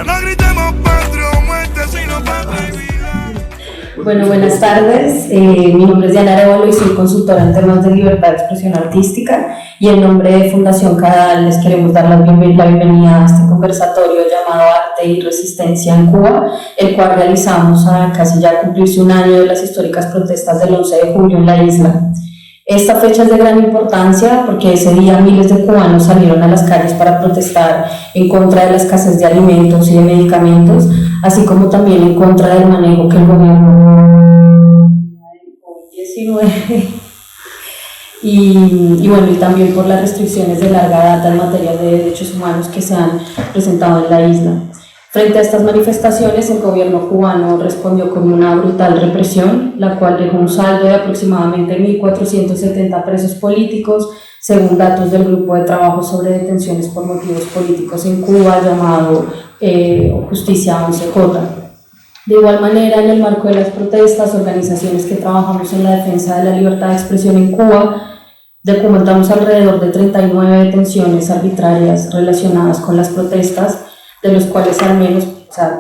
Ya no gritemos patria o muerte, sino patria y vida. Bueno, buenas tardes. Mi nombre es Diana Arevalo y soy consultora en temas de libertad de expresión artística, y en nombre de Fundación Cadal les queremos dar la bienvenida a este conversatorio llamado Arte y Resistencia en Cuba, el cual realizamos a casi ya cumplirse un año de las históricas protestas del 11 de julio en la isla. Esta fecha es de gran importancia porque ese día miles de cubanos salieron a las calles para protestar en contra de la escasez de alimentos y de medicamentos, así como también en contra del manejo que el gobierno del COVID-19 y también por las restricciones de larga data en materia de derechos humanos que se han presentado en la isla. Frente a estas manifestaciones, el gobierno cubano respondió con una brutal represión, la cual dejó un saldo de aproximadamente 1.470 presos políticos, según datos del Grupo de Trabajo sobre Detenciones por Motivos Políticos en Cuba, llamado Justicia 11J. De igual manera, en el marco de las protestas, organizaciones que trabajamos en la defensa de la libertad de expresión en Cuba, documentamos alrededor de 39 detenciones arbitrarias relacionadas con las protestas, de los cuales al menos,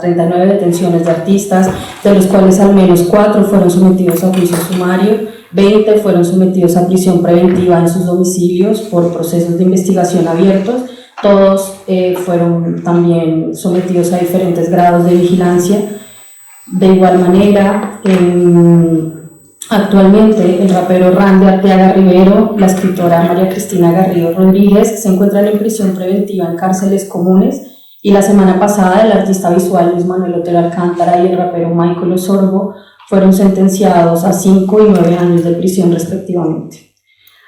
39 detenciones de artistas, de los cuales al menos 4 fueron sometidos a juicio sumario, 20 fueron sometidos a prisión preventiva en sus domicilios por procesos de investigación abiertos, todos fueron también sometidos a diferentes grados de vigilancia. De igual manera, actualmente el rapero Randy Arteaga Rivero, la escritora María Cristina Garrido Rodríguez se encuentran en prisión preventiva en cárceles comunes, y la semana pasada el artista visual Luis Manuel Otero Alcántara y el rapero Michael Osorbo fueron sentenciados a 5 y 9 años de prisión respectivamente.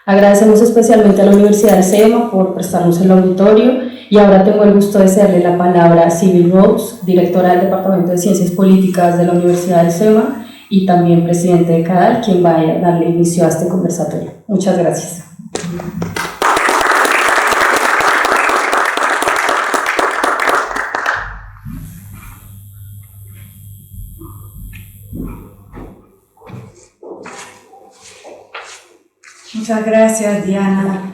Agradecemos especialmente a la Universidad del SEMA por prestarnos el auditorio, y ahora tengo el gusto de cederle la palabra a Sibyl Rose, directora del Departamento de Ciencias Políticas de la Universidad del SEMA y también presidente de CADAL, quien va a darle inicio a este conversatorio. Muchas gracias. Muchas gracias, Diana.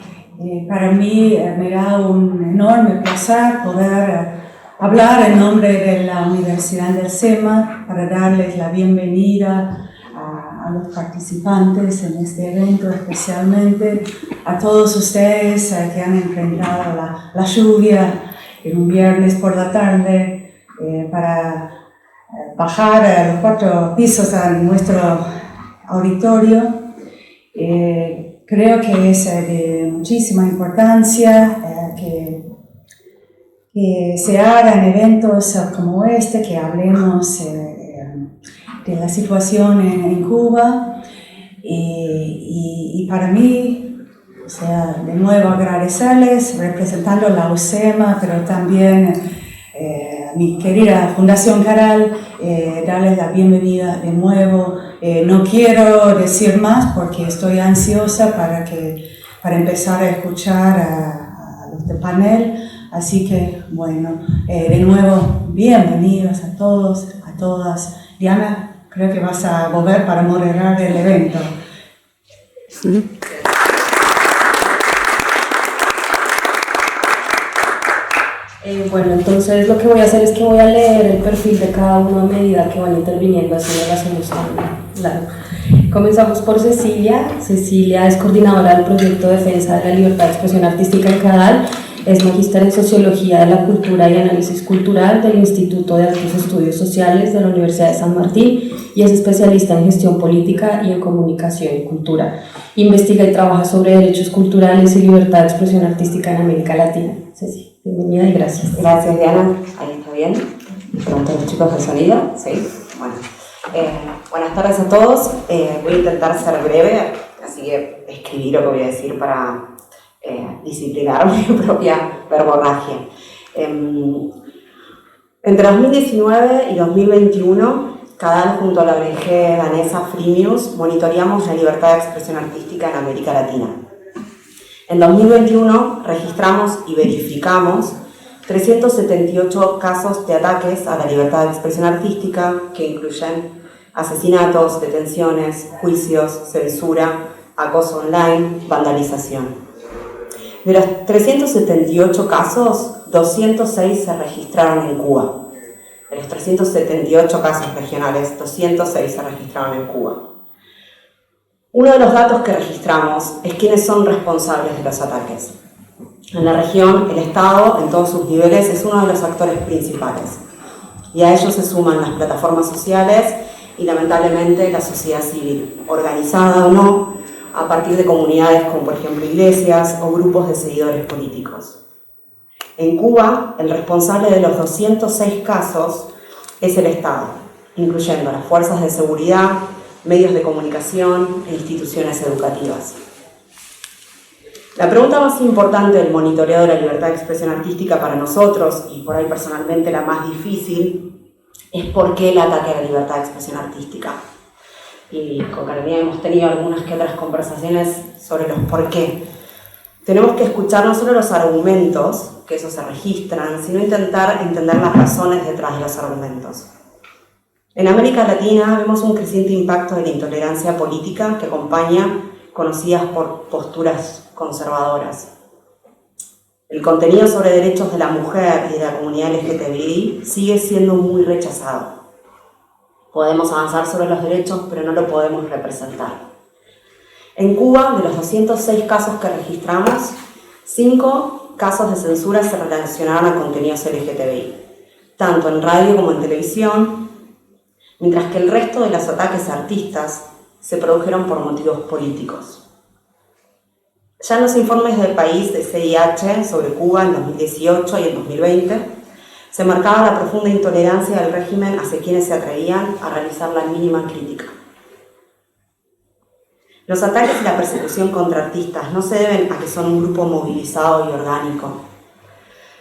Para mí me da un enorme placer poder hablar en nombre de la Universidad del SEMA para darles la bienvenida a los participantes en este evento, especialmente a todos ustedes que han enfrentado la lluvia en un viernes por la tarde para bajar a los 4 pisos a nuestro auditorio. Creo que es de muchísima importancia que se hagan eventos como este, que hablemos de la situación en Cuba, y para mí, de nuevo agradecerles representando la UCEMA, pero también a mi querida Fundación Cadal, darles la bienvenida de nuevo. No quiero decir más porque estoy ansiosa para empezar a escuchar a los del panel, así que bueno, de nuevo, bienvenidos a todos, a todas. Diana, creo que vas a volver para moderar el evento. Sí. Bueno, entonces lo que voy a hacer es que voy a leer el perfil de cada uno a medida que van interviniendo, así lo hacemos tan largo. Comenzamos por Cecilia. Cecilia es coordinadora del proyecto de defensa de la libertad de expresión artística en CADAL, es magíster en Sociología de la Cultura y Análisis Cultural del Instituto de Altos Estudios Sociales de la Universidad de San Martín y es especialista en gestión política y en comunicación y cultura. Investiga y trabaja sobre derechos culturales y libertad de expresión artística en América Latina. Cecilia, bienvenida y gracias. Gracias, Diana. Ahí está bien. Preguntan los chicos del sonido. Sí. Bueno. Buenas tardes a todos. Voy a intentar ser breve, así que escribí lo que voy a decir para disciplinar mi propia verborragia. Entre 2019 y 2021, CADAL junto a la ONG danesa Freemuse monitoreamos la libertad de expresión artística en América Latina. En 2021 registramos y verificamos 378 casos de ataques a la libertad de expresión artística que incluyen asesinatos, detenciones, juicios, censura, acoso online, vandalización. De los 378 casos, 206 se registraron en Cuba. De los 378 casos regionales, 206 se registraron en Cuba. Uno de los datos que registramos es quiénes son responsables de los ataques. En la región, el Estado, en todos sus niveles, es uno de los actores principales. Y a ellos se suman las plataformas sociales y, lamentablemente, la sociedad civil, organizada o no, a partir de comunidades como, por ejemplo, iglesias o grupos de seguidores políticos. En Cuba, el responsable de los 206 casos es el Estado, incluyendo las fuerzas de seguridad, medios de comunicación e instituciones educativas. La pregunta más importante del monitoreo de la libertad de expresión artística para nosotros, y por ahí personalmente la más difícil, es por qué el ataque a la libertad de expresión artística. Y con Carolina hemos tenido algunas que otras conversaciones sobre los por qué. Tenemos que escuchar no solo los argumentos, que esos se registran, sino intentar entender las razones detrás de los argumentos. En América Latina vemos un creciente impacto de la intolerancia política que acompaña conocidas por posturas conservadoras. El contenido sobre derechos de la mujer y de la comunidad LGTBI sigue siendo muy rechazado. Podemos avanzar sobre los derechos, pero no lo podemos representar. En Cuba, de los 206 casos que registramos, 5 casos de censura se relacionaron a contenidos LGTBI, tanto en radio como en televisión, mientras que el resto de los ataques a artistas se produjeron por motivos políticos. Ya en los informes del país de CIH sobre Cuba en 2018 y en 2020, se marcaba la profunda intolerancia del régimen hacia quienes se atrevían a realizar la mínima crítica. Los ataques y la persecución contra artistas no se deben a que son un grupo movilizado y orgánico.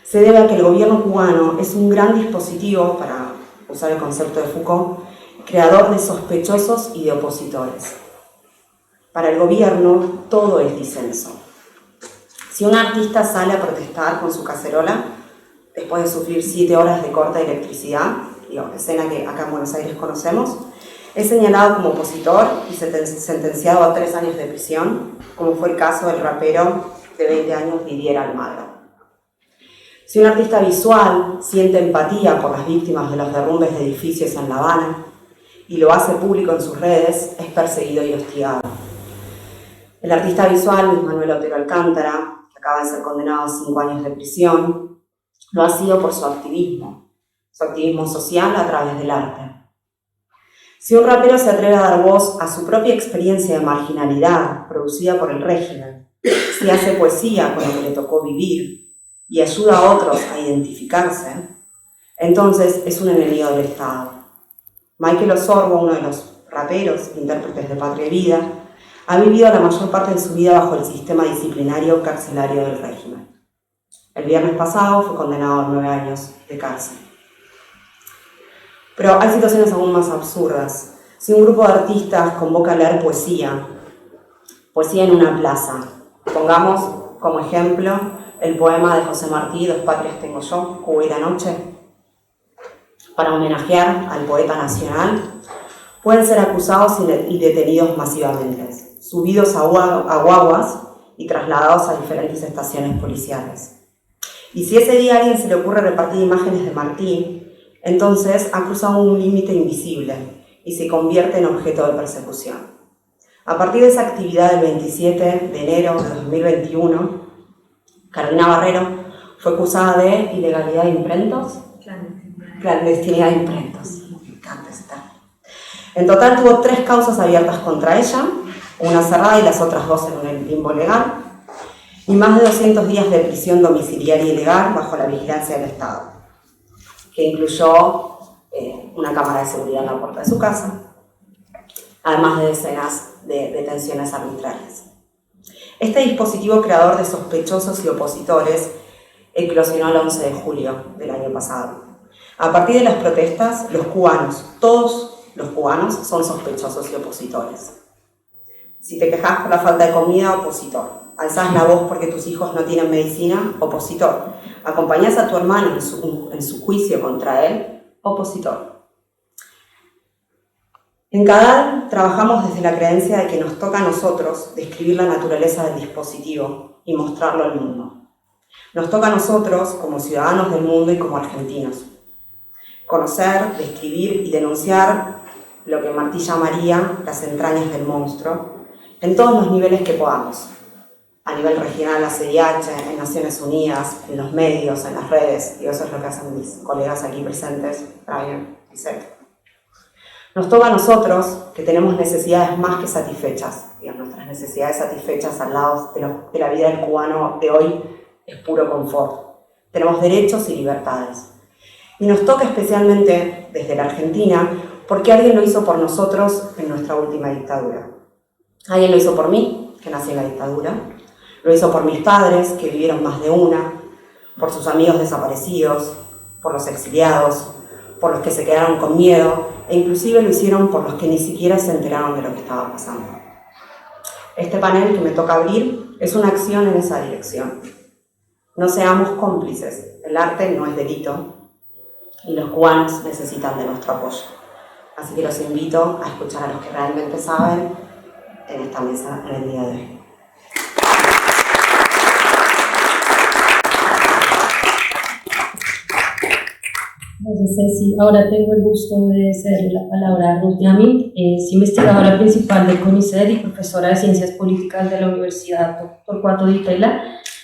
Se debe a que el gobierno cubano es un gran dispositivo, para usar el concepto de Foucault, creador de sospechosos y de opositores. Para el gobierno, todo es disenso. Si un artista sale a protestar con su cacerola, después de sufrir 7 horas de corte de electricidad, escena que acá en Buenos Aires conocemos, es señalado como opositor y sentenciado a 3 años de prisión, como fue el caso del rapero de 20 años Didier Almagro. Si un artista visual siente empatía por las víctimas de los derrumbes de edificios en La Habana y lo hace público en sus redes, es perseguido y hostigado. El artista visual, Manuel Otero Alcántara, que acaba de ser condenado a 5 años de prisión, lo ha sido por su activismo social a través del arte. Si un rapero se atreve a dar voz a su propia experiencia de marginalidad producida por el régimen, si hace poesía con lo que le tocó vivir y ayuda a otros a identificarse, entonces es un enemigo del Estado. Michael Osorbo, uno de los raperos, intérpretes de Patria y Vida, ha vivido la mayor parte de su vida bajo el sistema disciplinario carcelario del régimen. El viernes pasado fue condenado a 9 años de cárcel. Pero hay situaciones aún más absurdas. Si un grupo de artistas convoca a leer poesía en una plaza, pongamos como ejemplo el poema de José Martí, Dos patrias tengo yo, Cuba y la noche, para homenajear al poeta nacional, pueden ser acusados y detenidos masivamente, subidos a guaguas y trasladados a diferentes estaciones policiales. Y si ese día a alguien se le ocurre repartir imágenes de Martí, entonces ha cruzado un límite invisible y se convierte en objeto de persecución. A partir de esa actividad del 27 de enero de 2021, Carolina Barrero fue acusada de ilegalidad de imprentos, clandestinidad de imprentos. Me encanta ese término. En total tuvo 3 causas abiertas contra ella, una cerrada y las otras 2 en un limbo legal, y más de 200 días de prisión domiciliaria ilegal bajo la vigilancia del Estado, que incluyó una cámara de seguridad en la puerta de su casa, además de decenas de detenciones arbitrarias. Este dispositivo creador de sospechosos y opositores eclosionó el 11 de julio del año pasado. A partir de las protestas, los cubanos, todos los cubanos, son sospechosos y opositores. Si te quejas por la falta de comida, opositor. Alzás la voz porque tus hijos no tienen medicina, opositor. Acompañás a tu hermano en su juicio contra él, opositor. En CADAL trabajamos desde la creencia de que nos toca a nosotros describir la naturaleza del dispositivo y mostrarlo al mundo. Nos toca a nosotros como ciudadanos del mundo y como argentinos. conocer, describir y denunciar lo que Martí llamaría las entrañas del monstruo, en todos los niveles que podamos, a nivel regional, la CIH, en Naciones Unidas, en los medios, en las redes, y eso es lo que hacen mis colegas aquí presentes, Brian y Seth. Nos toca a nosotros, que tenemos necesidades más que satisfechas, digamos, nuestras necesidades satisfechas al lado de la vida del cubano de hoy es puro confort. Tenemos derechos y libertades. Y nos toca especialmente desde la Argentina, porque alguien lo hizo por nosotros en nuestra última dictadura. Alguien lo hizo por mí, que nací en la dictadura, lo hizo por mis padres, que vivieron más de una, por sus amigos desaparecidos, por los exiliados, por los que se quedaron con miedo, e inclusive lo hicieron por los que ni siquiera se enteraron de lo que estaba pasando. Este panel que me toca abrir es una acción en esa dirección. No seamos cómplices, el arte no es delito, y los cubanos necesitan de nuestro apoyo. Así que los invito a escuchar a los que realmente saben en esta mesa en el día de hoy. Gracias, Ceci. Ahora tengo el gusto de cederle la palabra a Ruth Yamit, es investigadora principal del CONICET y profesora de Ciencias Políticas de la Universidad Torcuato Di Tella.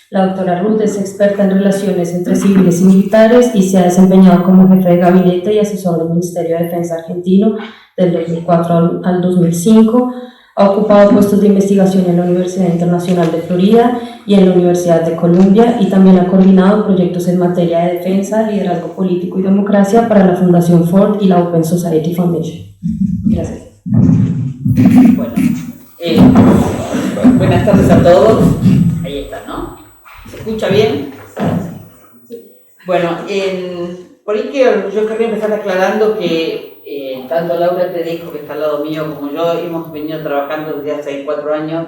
La doctora Ruth es experta en relaciones entre civiles y militares y se ha desempeñado como jefe de gabinete y asesor del Ministerio de Defensa argentino del 2004 al 2005. Ha ocupado puestos de investigación en la Universidad Internacional de Florida y en la Universidad de Columbia y también ha coordinado proyectos en materia de defensa, liderazgo político y democracia para la Fundación Ford y la Open Society Foundation. Gracias. Bueno, buenas tardes a todos. Ahí está, ¿no? ¿Se escucha bien? Bueno, por ahí que yo querría empezar aclarando que tanto Laura Tedesco, que está al lado mío, como yo, hemos venido trabajando desde hace 4 años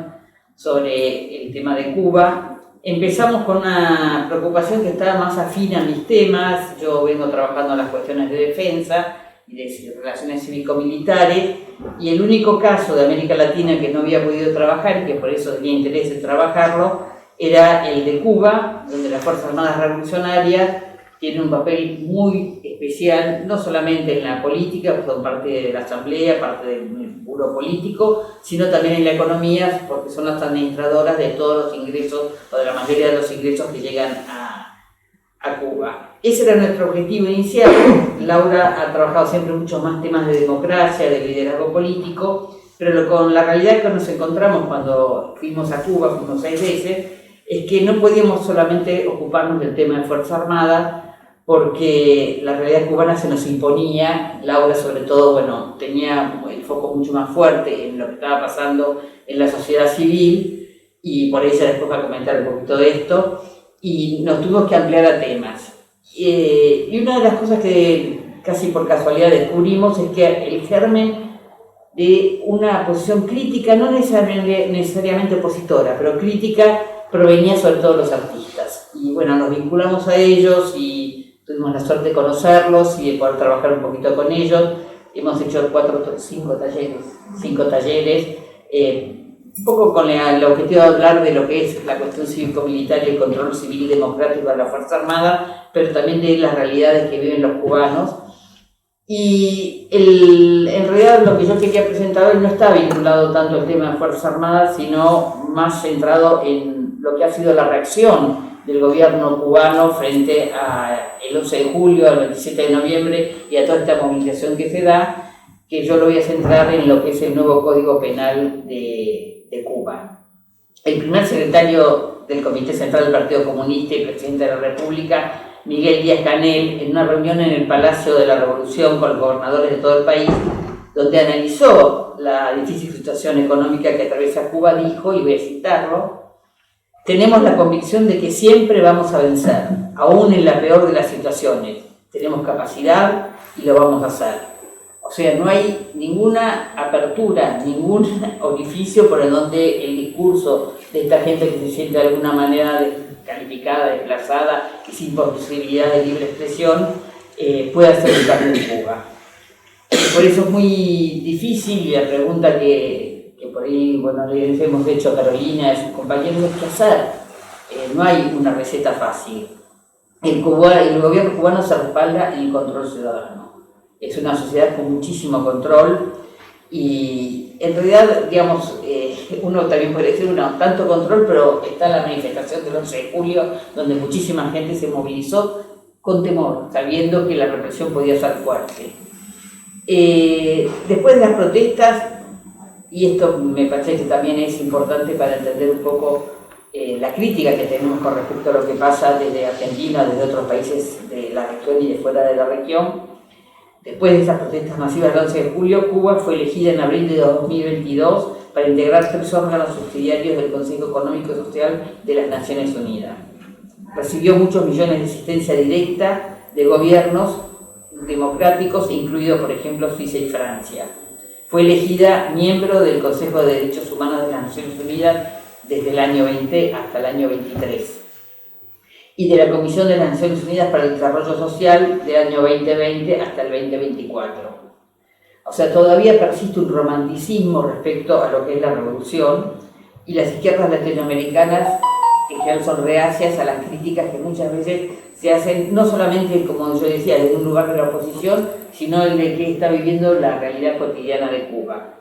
sobre el tema de Cuba. Empezamos con una preocupación que estaba más afín a mis temas. Yo vengo trabajando en las cuestiones de defensa y de relaciones cívico-militares, y el único caso de América Latina que no había podido trabajar, y que por eso tenía interés en trabajarlo, era el de Cuba, donde las Fuerzas Armadas Revolucionarias tienen un papel muy especial, no solamente en la política, son parte de la asamblea, parte del puro político, sino también en la economía, porque son las administradoras de todos los ingresos, o de la mayoría de los ingresos que llegan a Cuba. Ese era nuestro objetivo inicial. Laura ha trabajado siempre muchos más temas de democracia, de liderazgo político, pero con la realidad que nos encontramos cuando fuimos a Cuba, fuimos 6 veces, es que no podíamos solamente ocuparnos del tema de Fuerza Armada, porque la realidad cubana se nos imponía. Laura, sobre todo, bueno, tenía el foco mucho más fuerte en lo que estaba pasando en la sociedad civil, y por ella después va a comentar un poquito de esto, y nos tuvimos que ampliar a temas. Y una de las cosas que casi por casualidad descubrimos es que el germen de una posición crítica, no necesariamente opositora, pero crítica, provenía sobre todo de los artistas. Y bueno, nos vinculamos a ellos y tuvimos la suerte de conocerlos y de poder trabajar un poquito con ellos. Hemos hecho 5 talleres, un poco con el objetivo de hablar de lo que es la cuestión cívico-militar y el control civil democrático de la Fuerza Armada, pero también de las realidades que viven los cubanos. Y en realidad lo que yo quería presentar hoy no está vinculado tanto al tema de Fuerza Armada, sino más centrado en lo que ha sido la reacción del gobierno cubano frente al 11 de julio, al 27 de noviembre y a toda esta movilización que se da, que yo lo voy a centrar en lo que es el nuevo Código Penal de Cuba. El primer secretario del Comité Central del Partido Comunista y presidente de la República, Miguel Díaz-Canel, en una reunión en el Palacio de la Revolución con los gobernadores de todo el país, donde analizó la difícil situación económica que atraviesa Cuba, dijo, y voy a citarlo: tenemos la convicción de que siempre vamos a vencer, aún en la peor de las situaciones. Tenemos capacidad y lo vamos a hacer. O sea, no hay ninguna apertura, ningún orificio por el donde el discurso de esta gente que se siente de alguna manera descalificada, desplazada y sin posibilidad de libre expresión pueda ser un cambio en Cuba. Por eso es muy difícil, y la pregunta que por ahí, bueno, les hemos hecho a Carolina y a sus compañeros es qué hacer. No hay una receta fácil. El gobierno cubano se respalda en el control ciudadano. Es una sociedad con muchísimo control y en realidad, digamos, uno también puede decir, tanto control, pero está la manifestación del 11 de julio, donde muchísima gente se movilizó con temor, sabiendo que la represión podía ser fuerte. Después de las protestas, y esto me parece que también es importante para entender un poco la crítica que tenemos con respecto a lo que pasa desde Argentina, desde otros países de la región y de fuera de la región. Después de esas protestas masivas del 11 de julio, Cuba fue elegida en abril de 2022 para integrar 3 órganos subsidiarios del Consejo Económico y Social de las Naciones Unidas. Recibió muchos millones de asistencia directa de gobiernos democráticos, incluidos, por ejemplo, Suiza y Francia. Fue elegida miembro del Consejo de Derechos Humanos de las Naciones Unidas desde el año 20 hasta el año 23. Y de la Comisión de las Naciones Unidas para el Desarrollo Social del año 2020 hasta el 2024. O sea, todavía persiste un romanticismo respecto a lo que es la revolución, y las izquierdas latinoamericanas en general son reacias a las críticas que muchas veces se hacen, no solamente, como yo decía, desde un lugar de la oposición, sino el de que está viviendo la realidad cotidiana de Cuba.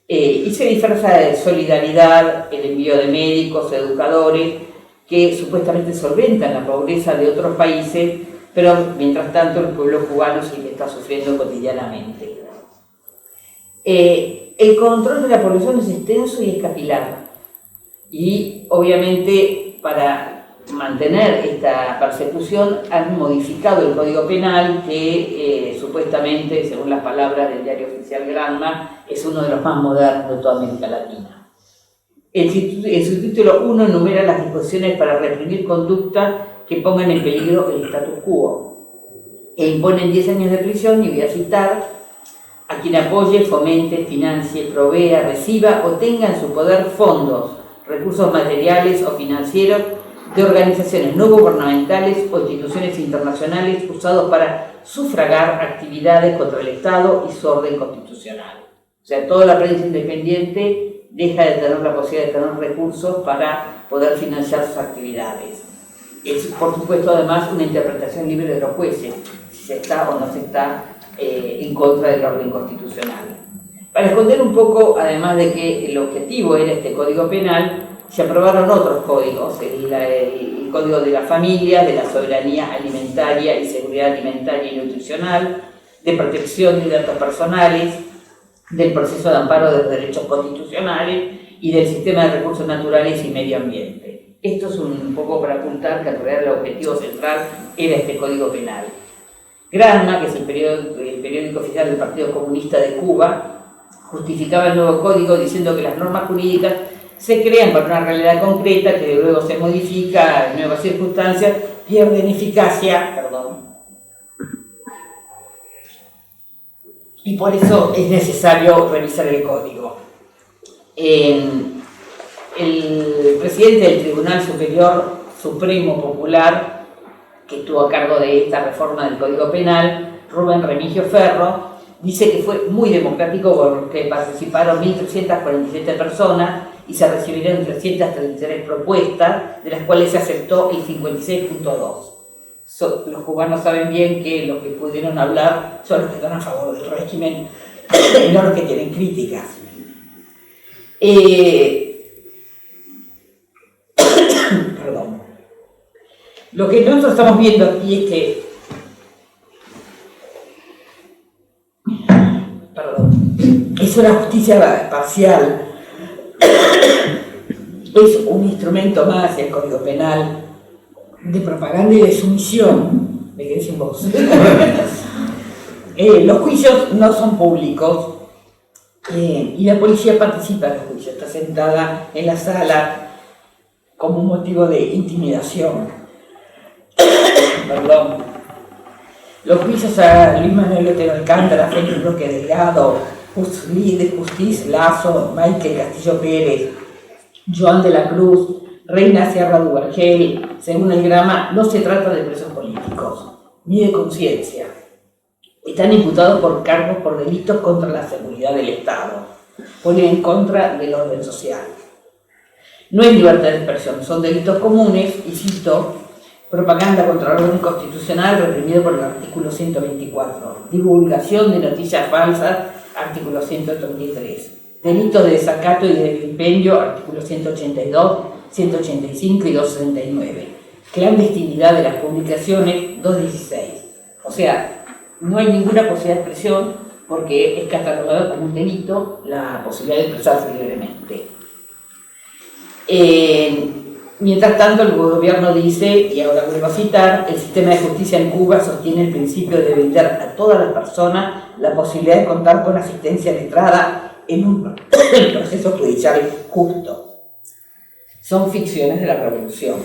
Y se disfraza de solidaridad el envío de médicos, educadores, que supuestamente solventan la pobreza de otros países, pero mientras tanto el pueblo cubano sí que está sufriendo cotidianamente. El control de la población es extenso y es capilar, y obviamente para mantener esta persecución han modificado el Código Penal, que supuestamente, según las palabras del diario oficial Granma, es uno de los más modernos de toda América Latina. En su título 1 enumera las disposiciones para reprimir conductas que pongan en peligro el status quo e imponen 10 años de prisión, y voy a citar: a quien apoye, fomente, financie, provea, reciba o tenga en su poder fondos, recursos materiales o financieros de organizaciones no gubernamentales o instituciones internacionales usados para sufragar actividades contra el Estado y su orden constitucional. O sea, toda la prensa independiente deja de tener la posibilidad de tener recursos para poder financiar sus actividades. Es, por supuesto, además, una interpretación libre de los jueces, si se está o no se está en contra del orden constitucional. Para esconder un poco, además de que el objetivo era este Código Penal, se aprobaron otros códigos, el Código de la Familia, de la Soberanía Alimentaria y Seguridad Alimentaria y Nutricional, de Protección de Datos Personales, del Proceso de Amparo de los Derechos Constitucionales y del Sistema de Recursos Naturales y Medio Ambiente. Esto es un poco para apuntar que en realidad el objetivo central era este Código Penal. Granma, que es el periódico oficial del Partido Comunista de Cuba, justificaba el nuevo código diciendo que las normas jurídicas se crean para una realidad concreta que luego se modifica en nuevas circunstancias, pierden eficacia, y por eso es necesario revisar el código. El presidente del Tribunal Superior Supremo Popular, que estuvo a cargo de esta reforma del Código Penal, Rubén Remigio Ferro, dice que fue muy democrático porque participaron 1.347 personas y se recibieron 333 propuestas, de las cuales se aceptó el 56.2%. Los cubanos saben bien que los que pudieron hablar son los que están a favor del régimen y no los que tienen críticas. Perdón. Lo que nosotros estamos viendo aquí es que es una justicia parcial, es un instrumento más el Código Penal de propaganda y de sumisión. Me quedé sin voz. Los juicios no son públicos y la policía participa en los juicios, está sentada en la sala como un motivo de intimidación. Perdón. Los juicios a Luis Manuel Otero Alcántara, Félix Roque Delgado, Líder Justiz Lazo, Michael Castillo Pérez, Joan de la Cruz, Reina Sierra Duvergel, según el Grama, no se trata de presos políticos, ni de conciencia. Están imputados por cargos por delitos contra la seguridad del Estado, ponen en contra del orden social. No hay libertad de expresión, son delitos comunes, y cito, propaganda contra el orden constitucional reprimido por el artículo 124, divulgación de noticias falsas, artículo 133, delitos de desacato y de vilipendio, artículo 182, 185 y 269, clandestinidad de las publicaciones, 216. O sea, no hay ninguna posibilidad de expresión porque es catalogado como un delito la posibilidad de expresarse libremente. Mientras tanto, el gobierno dice, y ahora vuelvo a citar, el sistema de justicia en Cuba sostiene el principio de brindar a todas las personas la posibilidad de contar con asistencia letrada en un proceso judicial justo. Son ficciones de la revolución.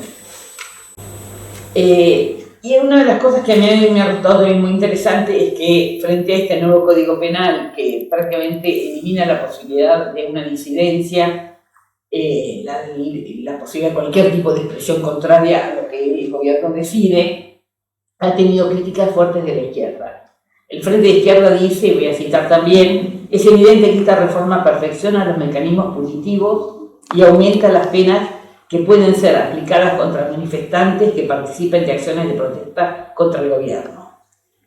Y una de las cosas que a mí me ha resultado también muy interesante es que frente a este nuevo Código Penal que prácticamente elimina la posibilidad de una disidencia, la posibilidad de cualquier tipo de expresión contraria a lo que el gobierno decide, ha tenido críticas fuertes de la izquierda. El Frente de Izquierda dice, voy a citar también, es evidente que esta reforma perfecciona los mecanismos punitivos y aumenta las penas que pueden ser aplicadas contra manifestantes que participen de acciones de protesta contra el gobierno.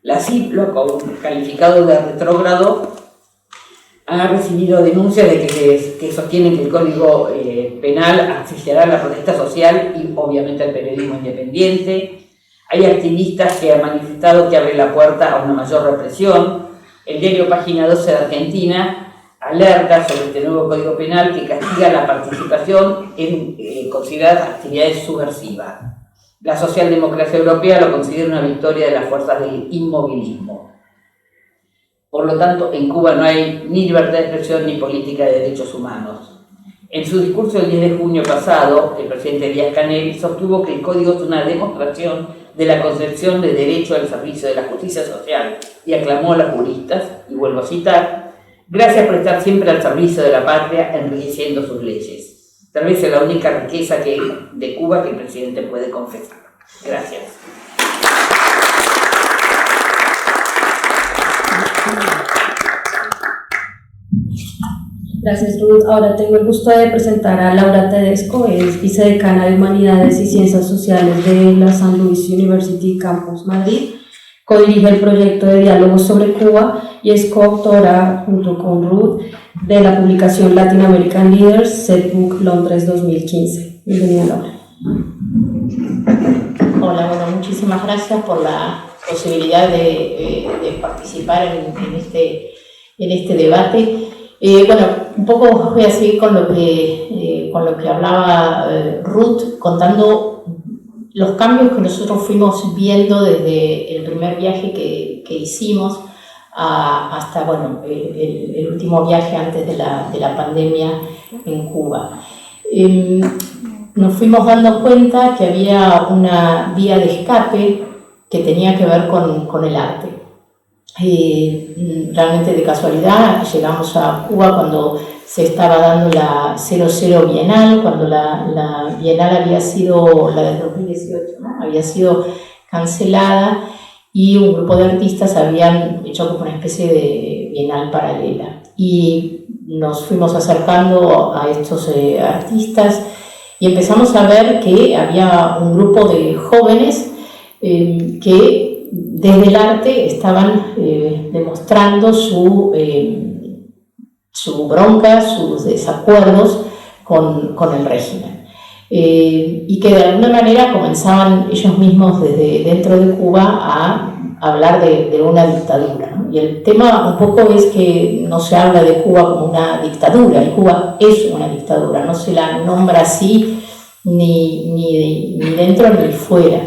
La CIP lo ha calificado de retrógrado, ha recibido denuncias de que sostienen que el Código Penal asfixiará la protesta social y obviamente el periodismo independiente. Hay activistas que han manifestado que abre la puerta a una mayor represión. El diario Página 12 de Argentina alerta sobre este nuevo Código Penal que castiga la participación en consideradas actividades subversivas. La socialdemocracia europea lo considera una victoria de las fuerzas del inmovilismo. Por lo tanto, en Cuba no hay ni libertad de expresión ni política de derechos humanos. En su discurso del 10 de junio pasado, el presidente Díaz-Canel sostuvo que el código es una demostración de la concepción de derecho al servicio de la justicia social y aclamó a los juristas, y vuelvo a citar, gracias por estar siempre al servicio de la patria, enriqueciendo sus leyes. Tal vez es la única riqueza de Cuba que el presidente puede confesar. Gracias. Gracias, Ruth. Ahora tengo el gusto de presentar a Laura Tedesco, es vicedecana de Humanidades y Ciencias Sociales de la St. Louis University Campus Madrid. Codirige el proyecto de diálogo sobre Cuba y es coautora, junto con Ruth, de la publicación Latin American Leaders, Setbook Londres 2015. Bienvenida, Laura. Hola, bueno, muchísimas gracias por la posibilidad de participar en este debate. Bueno, un poco voy a seguir con lo que hablaba Ruth, contando los cambios que nosotros fuimos viendo desde el primer viaje que hicimos hasta bueno, el último viaje antes de la pandemia en Cuba. Nos fuimos dando cuenta que había una vía de escape que tenía que ver con el arte. Realmente de casualidad llegamos a Cuba cuando se estaba dando la 00 Bienal, cuando la Bienal había sido, la del 2018, ¿no? Había sido cancelada y un grupo de artistas habían hecho como una especie de Bienal paralela. Y nos fuimos acercando a estos artistas y empezamos a ver que había un grupo de jóvenes que desde el arte estaban demostrando su bronca, sus desacuerdos con el régimen. Y que de alguna manera comenzaban ellos mismos desde dentro de Cuba a hablar de una dictadura, ¿no? Y el tema un poco es que no se habla de Cuba como una dictadura, y Cuba es una dictadura, no se la nombra así ni dentro ni fuera.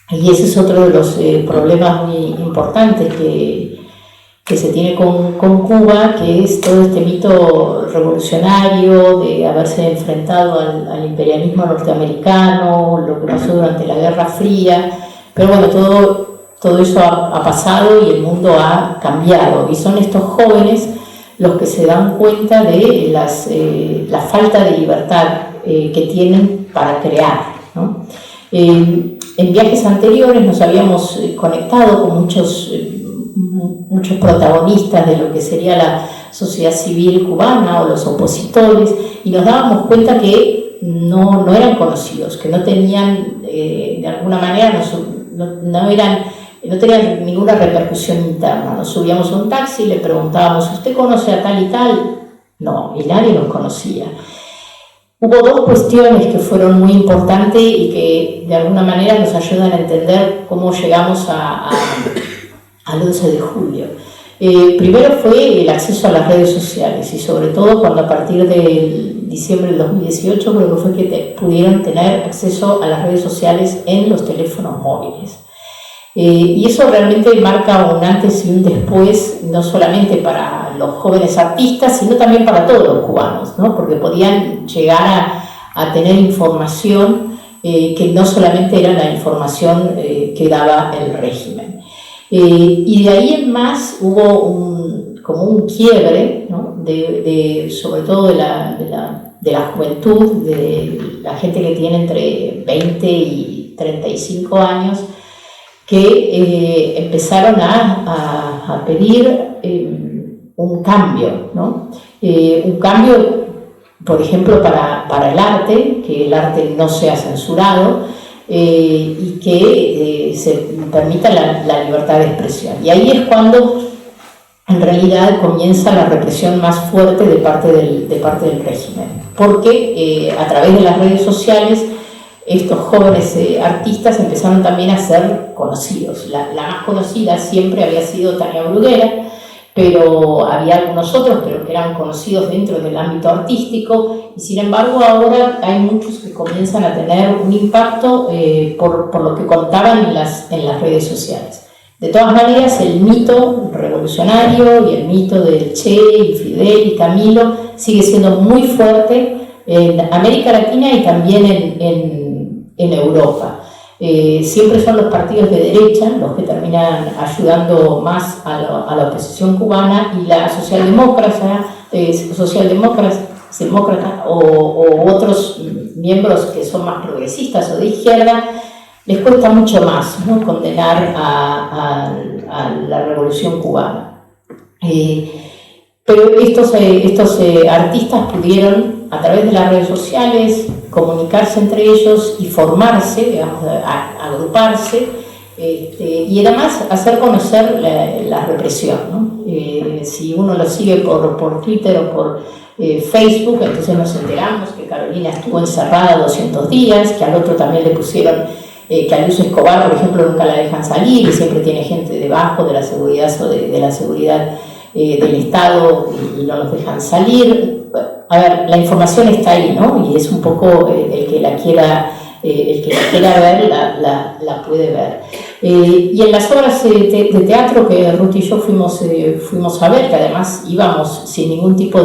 Y ese es otro de los problemas muy importantes que se tiene con Cuba, que es todo este mito revolucionario de haberse enfrentado al imperialismo norteamericano, lo que pasó durante la Guerra Fría, pero bueno, todo eso ha pasado y el mundo ha cambiado, y son estos jóvenes los que se dan cuenta de la falta de libertad que tienen para crear, ¿no? En viajes anteriores nos habíamos conectado con muchos protagonistas de lo que sería la sociedad civil cubana o los opositores, y nos dábamos cuenta que que no eran conocidos, que no tenían, de alguna manera, no tenían ninguna repercusión interna. Nos subíamos a un taxi y le preguntábamos, ¿usted conoce a tal y tal? No, y nadie los conocía. Hubo dos cuestiones que fueron muy importantes y que de alguna manera nos ayudan a entender cómo llegamos al 11 de julio. Primero fue el acceso a las redes sociales y sobre todo cuando a partir de diciembre del 2018 creo que fue que pudieron tener acceso a las redes sociales en los teléfonos móviles. Y eso realmente marca un antes y un después, no solamente para los jóvenes artistas, sino también para todos los cubanos, ¿no? Porque podían llegar a tener información que no solamente era la información que daba el régimen. Y de ahí en más hubo como un quiebre, ¿no? Sobre todo de la juventud, de la gente que tiene entre 20 y 35 años, que empezaron a pedir un cambio, ¿no? Un cambio, por ejemplo, para el arte, que el arte no sea censurado y que se permita la libertad de expresión. Y ahí es cuando en realidad comienza la represión más fuerte de parte del régimen, porque a través de las redes sociales estos jóvenes artistas empezaron también a ser conocidos. La más conocida siempre había sido Tania Bruguera, pero había algunos otros, pero que eran conocidos dentro del ámbito artístico, y sin embargo ahora hay muchos que comienzan a tener un impacto por lo que contaban en las redes sociales. De todas maneras, el mito revolucionario y el mito del Che y Fidel y Camilo sigue siendo muy fuerte en América Latina y también en Europa. Siempre son los partidos de derecha los que terminan ayudando más a la oposición cubana, y la socialdemócrata o otros miembros que son más progresistas o de izquierda les cuesta mucho más, ¿no? Condenar a la revolución cubana. Pero estos artistas pudieron, a través de las redes sociales, comunicarse entre ellos y formarse, digamos, agruparse, y además hacer conocer la represión, ¿no? Si uno lo sigue por Twitter o por Facebook, entonces nos enteramos que Carolina estuvo encerrada 200 días, que al otro también le pusieron, que a Luz Escobar, por ejemplo, nunca la dejan salir y siempre tiene gente debajo de la seguridad de la seguridad del Estado y no los dejan salir. A ver, la información está ahí, ¿no? Y es un poco el que la quiera ver, la puede ver. Y en las obras de teatro que Ruth y yo fuimos a ver, que además íbamos sin ningún tipo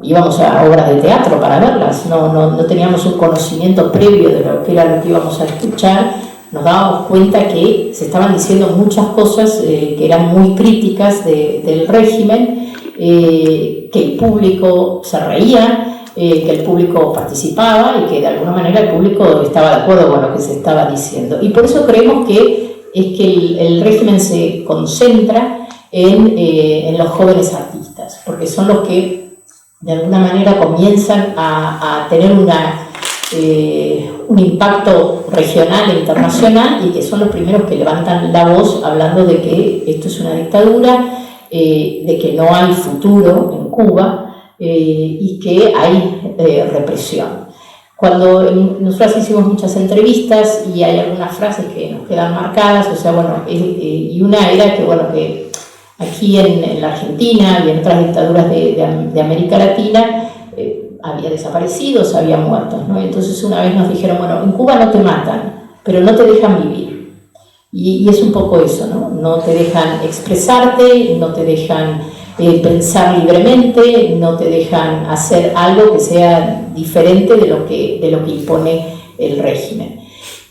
íbamos a obras de teatro para verlas, no teníamos un conocimiento previo de lo que era lo que íbamos a escuchar. Nos dábamos cuenta que se estaban diciendo muchas cosas que eran muy críticas del régimen, que el público se reía, que el público participaba y que de alguna manera el público estaba de acuerdo con lo que se estaba diciendo. Y por eso creemos que el régimen se concentra en los jóvenes artistas, porque son los que de alguna manera comienzan a tener un impacto regional e internacional, y que son los primeros que levantan la voz hablando de que esto es una dictadura, de que no hay futuro en Cuba y que hay represión. Cuando nosotros hicimos muchas entrevistas y hay algunas frases que nos quedan marcadas, o sea, bueno, y una era que, bueno, que aquí en la Argentina y en otras dictaduras de América Latina había desaparecidos, había muertos, ¿no? Entonces una vez nos dijeron, bueno, en Cuba no te matan, pero no te dejan vivir. Y es un poco eso, ¿no? No te dejan expresarte, no te dejan pensar libremente, no te dejan hacer algo que sea diferente de lo que impone el régimen.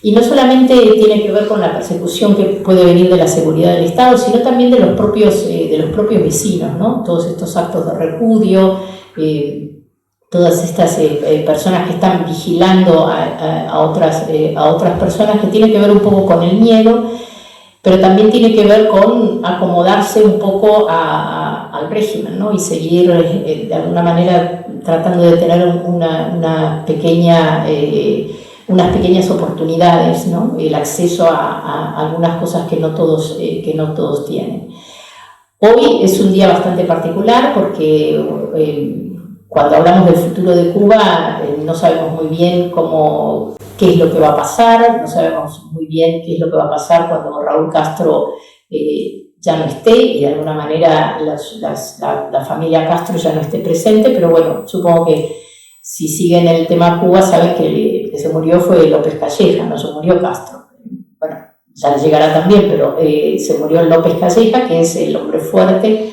Y no solamente tiene que ver con la persecución que puede venir de la seguridad del Estado, sino también de los propios vecinos, ¿no? Todos estos actos de repudio, todas estas personas que están vigilando a otras personas, que tiene que ver un poco con el miedo, pero también tiene que ver con acomodarse un poco a al régimen, ¿no? Y seguir de alguna manera tratando de tener unas pequeñas oportunidades, ¿no? El acceso a algunas cosas que no todos tienen. Hoy es un día bastante particular porque cuando hablamos del futuro de Cuba no sabemos muy bien qué es lo que va a pasar, no sabemos muy bien qué es lo que va a pasar cuando Raúl Castro ya no esté y de alguna manera la familia Castro ya no esté presente, pero bueno, supongo que si siguen el tema Cuba saben que se murió fue López Calleja, no se murió Castro. Bueno, ya le llegará también, pero se murió López Calleja, que es el hombre fuerte,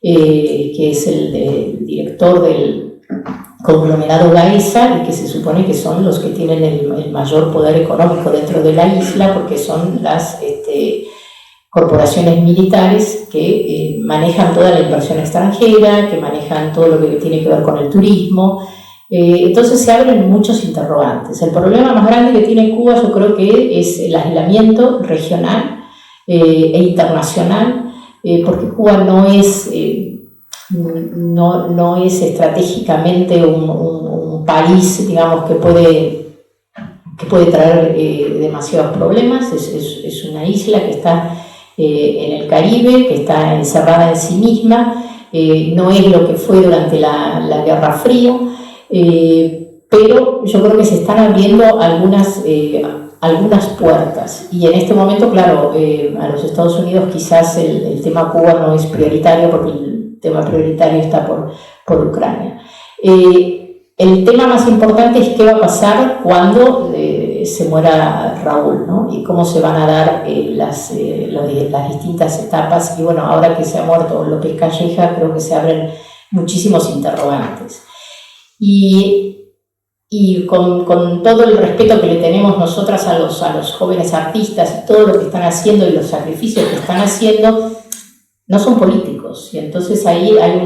que es el director del conglomerado Gaesa y que se supone que son los que tienen el mayor poder económico dentro de la isla, porque son las corporaciones militares que manejan toda la inversión extranjera, que manejan todo lo que tiene que ver con el turismo. Entonces se abren muchos interrogantes. El problema más grande que tiene Cuba yo creo que es el aislamiento regional e internacional, porque Cuba no es estratégicamente un país, digamos, que puede traer demasiados problemas. Es una isla que está en el Caribe, que está encerrada en sí misma, no es lo que fue durante la Guerra Fría, pero yo creo que se están abriendo algunas puertas y en este momento, claro, a los Estados Unidos quizás el tema Cuba no es prioritario porque el tema prioritario está por Ucrania. El tema más importante es qué va a pasar cuando se muera Raúl, ¿no? Y cómo se van a dar las distintas etapas. Y bueno, ahora que se ha muerto López Calleja, creo que se abren muchísimos interrogantes. Y con todo el respeto que le tenemos nosotras a los jóvenes artistas y todo lo que están haciendo y los sacrificios que están haciendo, no son políticos. Y entonces ahí hay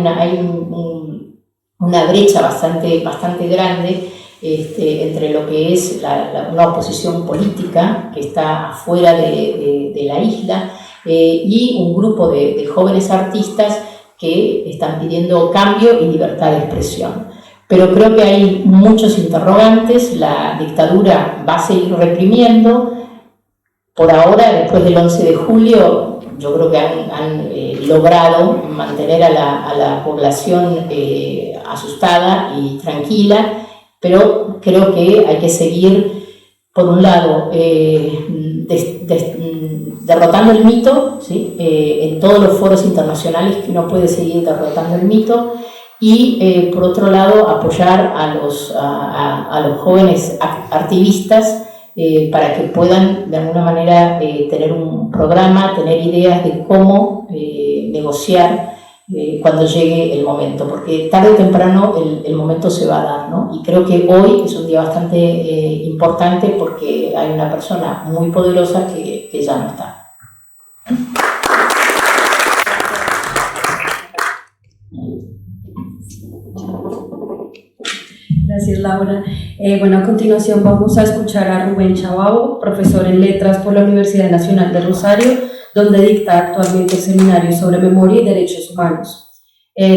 una brecha bastante grande entre lo que es una oposición política que está afuera de la isla y un grupo de jóvenes artistas que están pidiendo cambio y libertad de expresión. Pero creo que hay muchos interrogantes, la dictadura va a seguir reprimiendo. Por ahora, después del 11 de julio, yo creo que han logrado mantener a la población asustada y tranquila, pero creo que hay que seguir, por un lado, derrotando el mito, ¿sí? En todos los foros internacionales que uno puede seguir derrotando el mito, y por otro lado apoyar a los jóvenes activistas para que puedan de alguna manera tener un programa, tener ideas de cómo negociar cuando llegue el momento, porque tarde o temprano el momento se va a dar, ¿no? Y creo que hoy es un día bastante importante porque hay una persona muy poderosa que ya no está. Gracias, Laura. Bueno, a continuación vamos a escuchar a Rubén Chabao, profesor en Letras por la Universidad Nacional de Rosario, donde dicta actualmente el seminario sobre memoria y derechos humanos.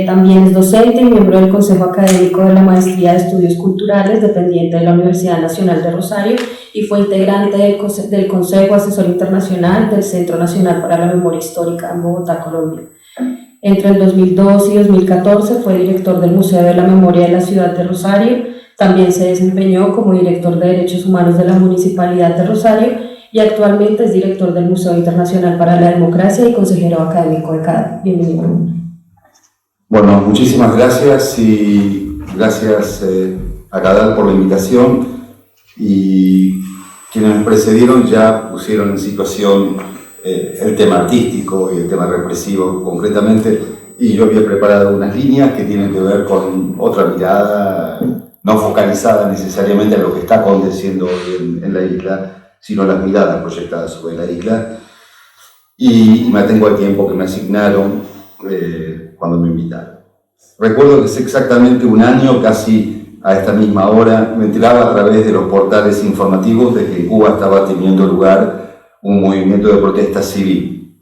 También es docente y miembro del Consejo Académico de la Maestría de Estudios Culturales, dependiente de la Universidad Nacional de Rosario, y fue integrante del Consejo Asesor Internacional del Centro Nacional para la Memoria Histórica en Bogotá, Colombia. Entre el 2002 y 2014 fue director del Museo de la Memoria de la Ciudad de Rosario. También se desempeñó como director de Derechos Humanos de la Municipalidad de Rosario y actualmente es director del Museo Internacional para la Democracia y consejero académico de CADE. Bienvenido. Bueno, muchísimas gracias y gracias a CADE por la invitación, y quienes me precedieron ya pusieron en situación el tema artístico y el tema represivo concretamente, y yo había preparado unas líneas que tienen que ver con otra mirada, no focalizada necesariamente en lo que está aconteciendo hoy en la isla, sino las miradas proyectadas sobre la isla, y me atengo al tiempo que me asignaron cuando me invitaron. Recuerdo que hace exactamente un año, casi a esta misma hora, me enteraba a través de los portales informativos de que en Cuba estaba teniendo lugar un movimiento de protesta civil.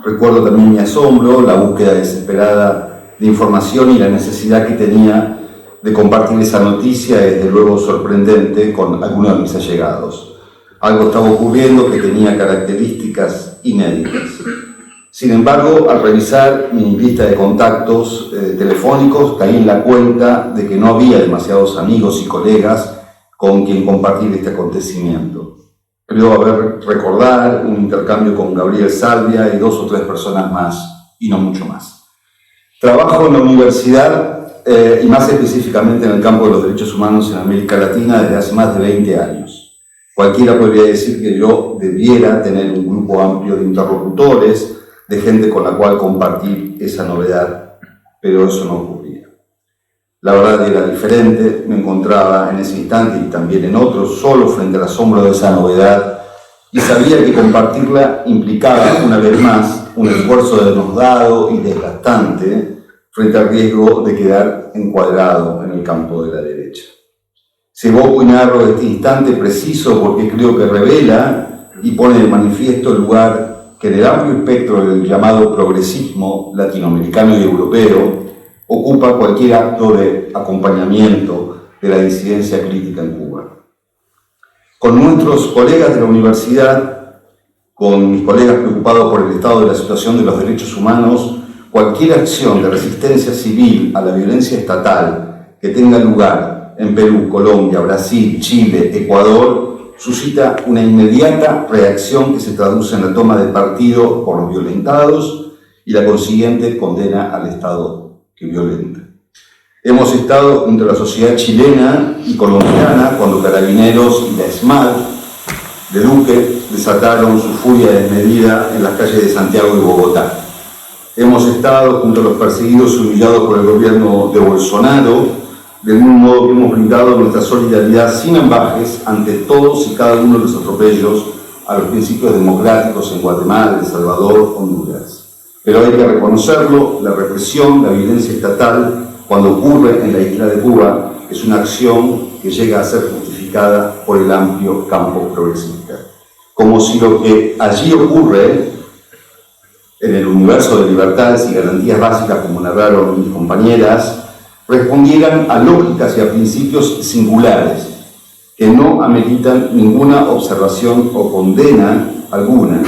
Recuerdo también mi asombro, la búsqueda desesperada de información y la necesidad que tenía de compartir esa noticia, desde luego sorprendente, con algunos de mis allegados. Algo estaba ocurriendo que tenía características inéditas. Sin embargo, al revisar mi lista de contactos telefónicos, caí en la cuenta de que no había demasiados amigos y colegas con quien compartir este acontecimiento. Creo recordar un intercambio con Gabriel Salvia y 2 o 3 personas más, y no mucho más. Trabajo en la universidad y más específicamente en el campo de los derechos humanos en América Latina desde hace más de 20 años. Cualquiera podría decir que yo debiera tener un grupo amplio de interlocutores, de gente con la cual compartir esa novedad, pero eso no ocurría. La verdad era diferente, me encontraba en ese instante y también en otros, solo frente al asombro de esa novedad, y sabía que compartirla implicaba, una vez más, un esfuerzo denodado y desgastante frente al riesgo de quedar encuadrado en el campo de la derecha. Se evoco y narro este instante preciso porque creo que revela y pone de manifiesto el lugar que en el amplio espectro del llamado progresismo latinoamericano y europeo ocupa cualquier acto de acompañamiento de la disidencia crítica en Cuba. Con nuestros colegas de la universidad, con mis colegas preocupados por el estado de la situación de los derechos humanos, cualquier acción de resistencia civil a la violencia estatal que tenga lugar en Perú, Colombia, Brasil, Chile, Ecuador, suscita una inmediata reacción que se traduce en la toma de partido por los violentados y la consiguiente condena al Estado que violenta. Hemos estado junto a la sociedad chilena y colombiana cuando Carabineros y la ESMAD de Duque desataron su furia desmedida en las calles de Santiago y Bogotá. Hemos estado junto a los perseguidos y humillados por el gobierno de Bolsonaro, del mismo modo que hemos brindado nuestra solidaridad sin ambajes ante todos y cada uno de los atropellos a los principios democráticos en Guatemala, El Salvador, Honduras. Pero hay que reconocerlo, la represión, la violencia estatal, cuando ocurre en la isla de Cuba, es una acción que llega a ser justificada por el amplio campo progresista. Como si lo que allí ocurre en el universo de libertades y garantías básicas, como narraron mis compañeras, respondieran a lógicas y a principios singulares que no ameritan ninguna observación o condena alguna,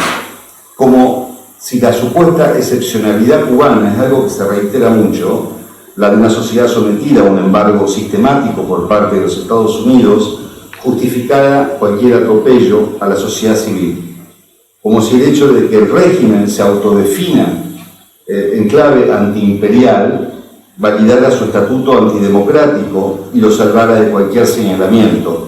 como si la supuesta excepcionalidad cubana es algo que se reitera mucho, la de una sociedad sometida a un embargo sistemático por parte de los Estados Unidos, justificara cualquier atropello a la sociedad civil, como si el hecho de que el régimen se autodefina en clave antiimperial validara su estatuto antidemocrático y lo salvara de cualquier señalamiento,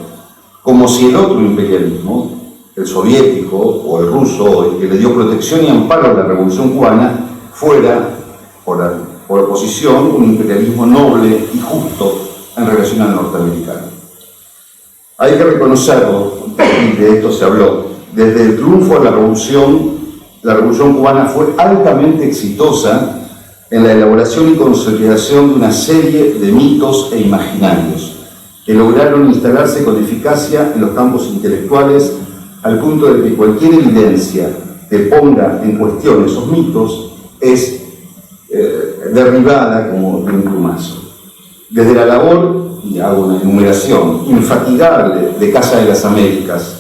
como si el otro imperialismo, el soviético o el ruso, el que le dio protección y amparo a la Revolución Cubana, fuera, por oposición, un imperialismo noble y justo en relación al norteamericano. Hay que reconocerlo, y de esto se habló, desde el triunfo de la Revolución Cubana fue altamente exitosa en la elaboración y consolidación de una serie de mitos e imaginarios que lograron instalarse con eficacia en los campos intelectuales al punto de que cualquier evidencia que ponga en cuestión esos mitos es derribada como de un plumazo. Desde la labor, y hago una enumeración, infatigable de Casa de las Américas,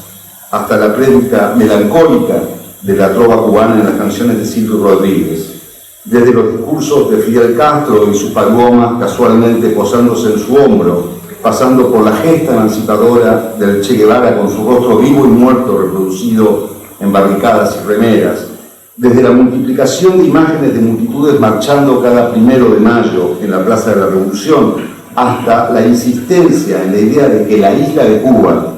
hasta la prédica melancólica de la trova cubana en las canciones de Silvio Rodríguez, desde los discursos de Fidel Castro y sus palomas casualmente posándose en su hombro, pasando por la gesta emancipadora del Che Guevara con su rostro vivo y muerto reproducido en barricadas y remeras, desde la multiplicación de imágenes de multitudes marchando cada 1 de mayo en la Plaza de la Revolución, hasta la insistencia en la idea de que la isla de Cuba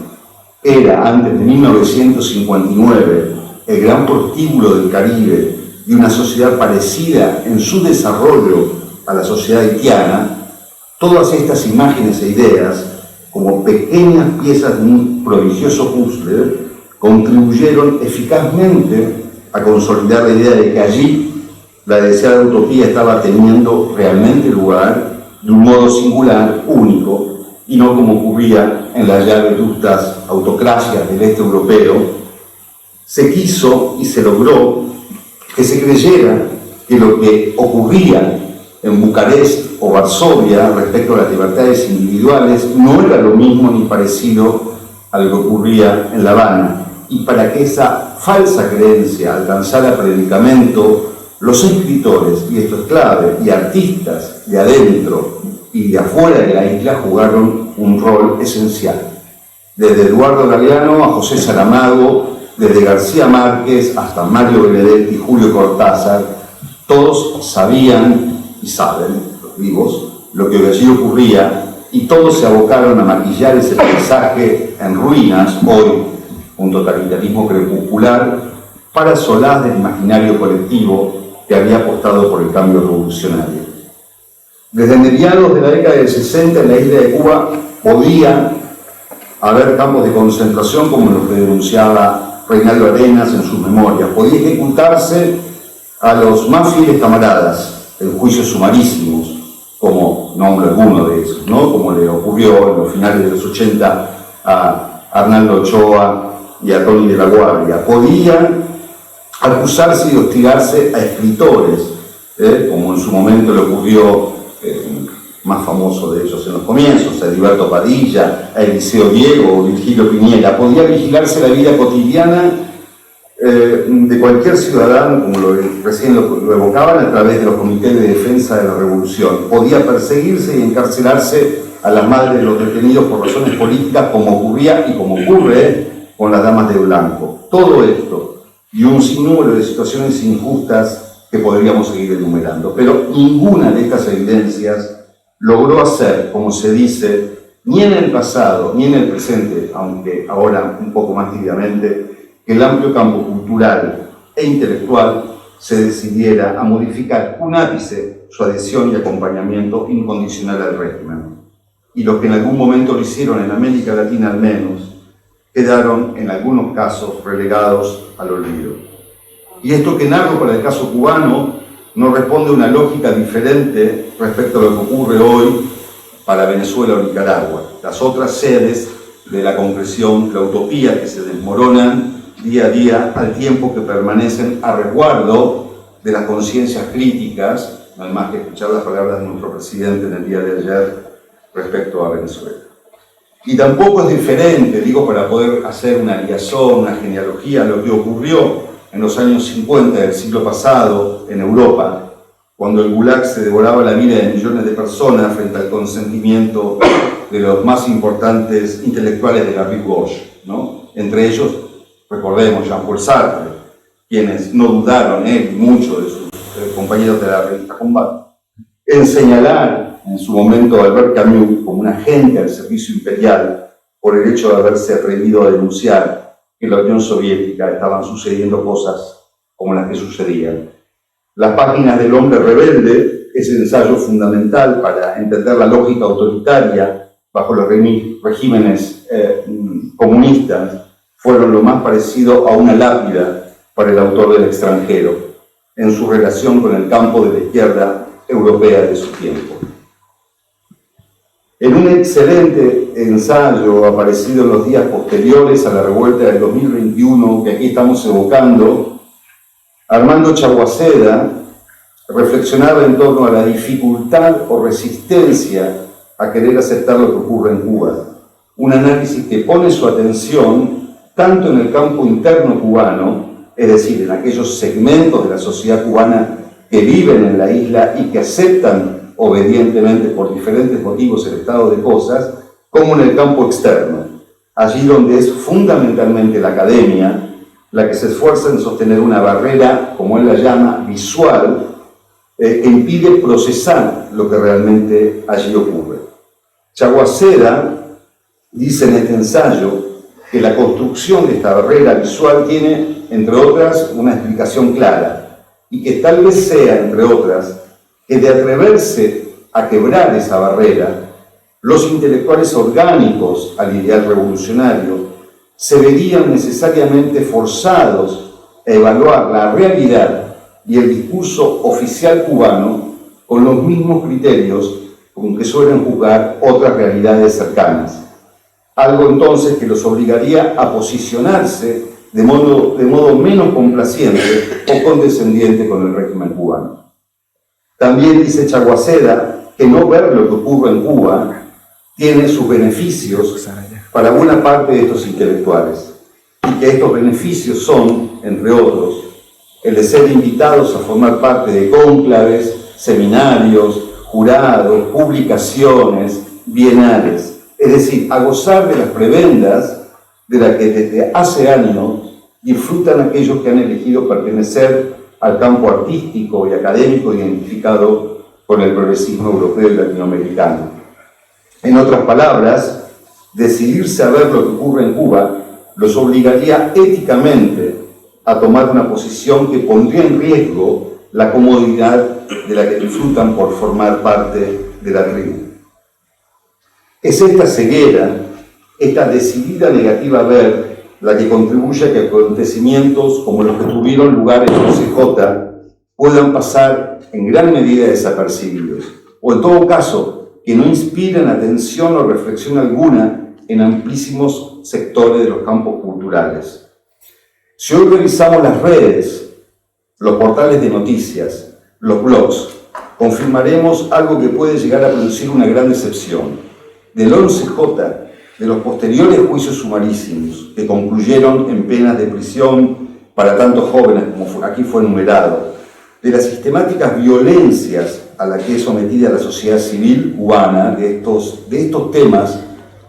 era, antes de 1959, el gran prostíbulo del Caribe y una sociedad parecida en su desarrollo a la sociedad haitiana, todas estas imágenes e ideas, como pequeñas piezas de un prodigioso puzzle, contribuyeron eficazmente a consolidar la idea de que allí la deseada utopía estaba teniendo realmente lugar de un modo singular, único, y no como ocurría en las ya vetustas autocracias del este europeo. Se quiso y se logró que se creyera que lo que ocurría en Bucarest o Varsovia respecto a las libertades individuales no era lo mismo ni parecido a lo que ocurría en La Habana. Y para que esa falsa creencia alcanzara predicamento, los escritores, y esto es clave, y artistas de adentro y de afuera de la isla jugaron un rol esencial. Desde Eduardo Galeano a José Saramago, desde García Márquez hasta Mario Benedetti y Julio Cortázar, todos sabían y saben, los vivos, lo que allí ocurría, y todos se abocaron a maquillar ese paisaje en ruinas, hoy un totalitarismo crepuscular, para solaz del imaginario colectivo que había apostado por el cambio revolucionario. Desde mediados de la década del 60 en la isla de Cuba podía haber campos de concentración como los que denunciaba Reinaldo Arenas en sus memorias. Podía ejecutarse a los más fieles camaradas en juicios sumarísimos, como nombro alguno de esos, ¿no? Como le ocurrió en los finales de los 80 a Arnaldo Ochoa y a Tony de la Guardia. Podían acusarse y hostigarse a escritores, como en su momento le ocurrió, más famoso de ellos en los comienzos, a Heriberto Padilla, a Eliseo Diego o Virgilio Piñera. Podía vigilarse la vida cotidiana de cualquier ciudadano, como recién lo evocaban, a través de los comités de defensa de la revolución. Podía perseguirse y encarcelarse a las madres de los detenidos por razones políticas, como ocurría y como ocurre con las damas de blanco. Todo esto y un sinnúmero de situaciones injustas que podríamos seguir enumerando, pero ninguna de estas evidencias logró hacer, como se dice, ni en el pasado ni en el presente, aunque ahora un poco más tibiamente, que el amplio campo cultural e intelectual se decidiera a modificar un ápice su adhesión y acompañamiento incondicional al régimen. Y los que en algún momento lo hicieron en América Latina al menos, quedaron en algunos casos relegados al olvido. Y esto que narro para el caso cubano no responde a una lógica diferente respecto a lo que ocurre hoy para Venezuela o Nicaragua. Las otras sedes de la concreción, la utopía, que se desmoronan día a día al tiempo que permanecen a resguardo de las conciencias críticas, no hay más que escuchar las palabras de nuestro presidente en el día de ayer respecto a Venezuela. Y tampoco es diferente, digo, para poder hacer una liazón, una genealogía, lo que ocurrió en los años 50 del siglo pasado en Europa, cuando el Gulag se devoraba la vida de millones de personas frente al consentimiento de los más importantes intelectuales de la Big Wash, ¿no? Entre ellos, recordemos, Jean-Paul Sartre, quienes no dudaron, él y muchos de sus compañeros de la revista Combate, en señalar en su momento a Albert Camus como un agente al servicio imperial por el hecho de haberse atrevido a denunciar que en la Unión Soviética estaban sucediendo cosas como las que sucedían. Las páginas del hombre rebelde, ese ensayo fundamental para entender la lógica autoritaria bajo los regímenes comunistas, fueron lo más parecido a una lápida para el autor del extranjero, en su relación con el campo de la izquierda europea de su tiempo. En un excelente ensayo aparecido en los días posteriores a la revuelta del 2021, que aquí estamos evocando, Armando Chaguaceda reflexionaba en torno a la dificultad o resistencia a querer aceptar lo que ocurre en Cuba. Un análisis que pone su atención tanto en el campo interno cubano, es decir, en aquellos segmentos de la sociedad cubana que viven en la isla y que aceptan obedientemente por diferentes motivos el estado de cosas, como en el campo externo, allí donde es fundamentalmente la academia la que se esfuerza en sostener una barrera, como él la llama, visual, que impide procesar lo que realmente allí ocurre. Chaguaceda dice en este ensayo que la construcción de esta barrera visual tiene, entre otras, una explicación clara, y que tal vez sea, entre otras, que de atreverse a quebrar esa barrera, los intelectuales orgánicos al ideal revolucionario se verían necesariamente forzados a evaluar la realidad y el discurso oficial cubano con los mismos criterios con que suelen juzgar otras realidades cercanas. Algo entonces que los obligaría a posicionarse de modo menos complaciente o condescendiente con el régimen cubano. También dice Chaguaceda que no ver lo que ocurre en Cuba tiene sus beneficios para buena parte de estos intelectuales, y que estos beneficios son, entre otros, el de ser invitados a formar parte de cónclaves, seminarios, jurados, publicaciones, bienales, es decir, a gozar de las prebendas de las que desde hace años disfrutan aquellos que han elegido pertenecer al campo artístico y académico identificado con el progresismo europeo y latinoamericano. En otras palabras, decidirse a ver lo que ocurre en Cuba los obligaría éticamente a tomar una posición que pondría en riesgo la comodidad de la que disfrutan por formar parte de la tribu. Es esta ceguera, esta decidida negativa a ver, la que contribuye a que acontecimientos como los que tuvieron lugar en el CJ puedan pasar en gran medida desapercibidos, o en todo caso, que no inspiren atención o reflexión alguna en amplísimos sectores de los campos culturales. Si hoy revisamos las redes, los portales de noticias, los blogs, confirmaremos algo que puede llegar a producir una gran decepción. Del 11J, de los posteriores juicios sumarísimos, que concluyeron en penas de prisión para tantos jóvenes como aquí fue enumerado, de las sistemáticas violencias a las que es sometida la sociedad civil cubana, de estos temas,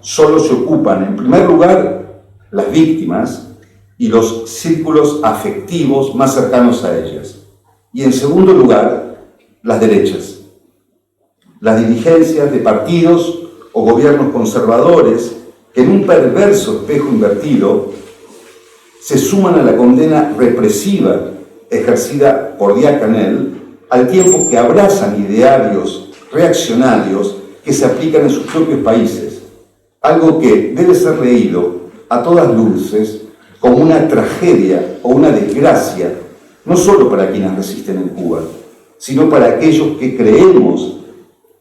solo se ocupan, en primer lugar, las víctimas y los círculos afectivos más cercanos a ellas. Y en segundo lugar, las derechas. Las dirigencias de partidos o gobiernos conservadores que en un perverso espejo invertido se suman a la condena represiva ejercida por Díaz-Canel, al tiempo que abrazan idearios reaccionarios que se aplican en sus propios países, algo que debe ser leído a todas luces como una tragedia o una desgracia, no solo para quienes resisten en Cuba, sino para aquellos que creemos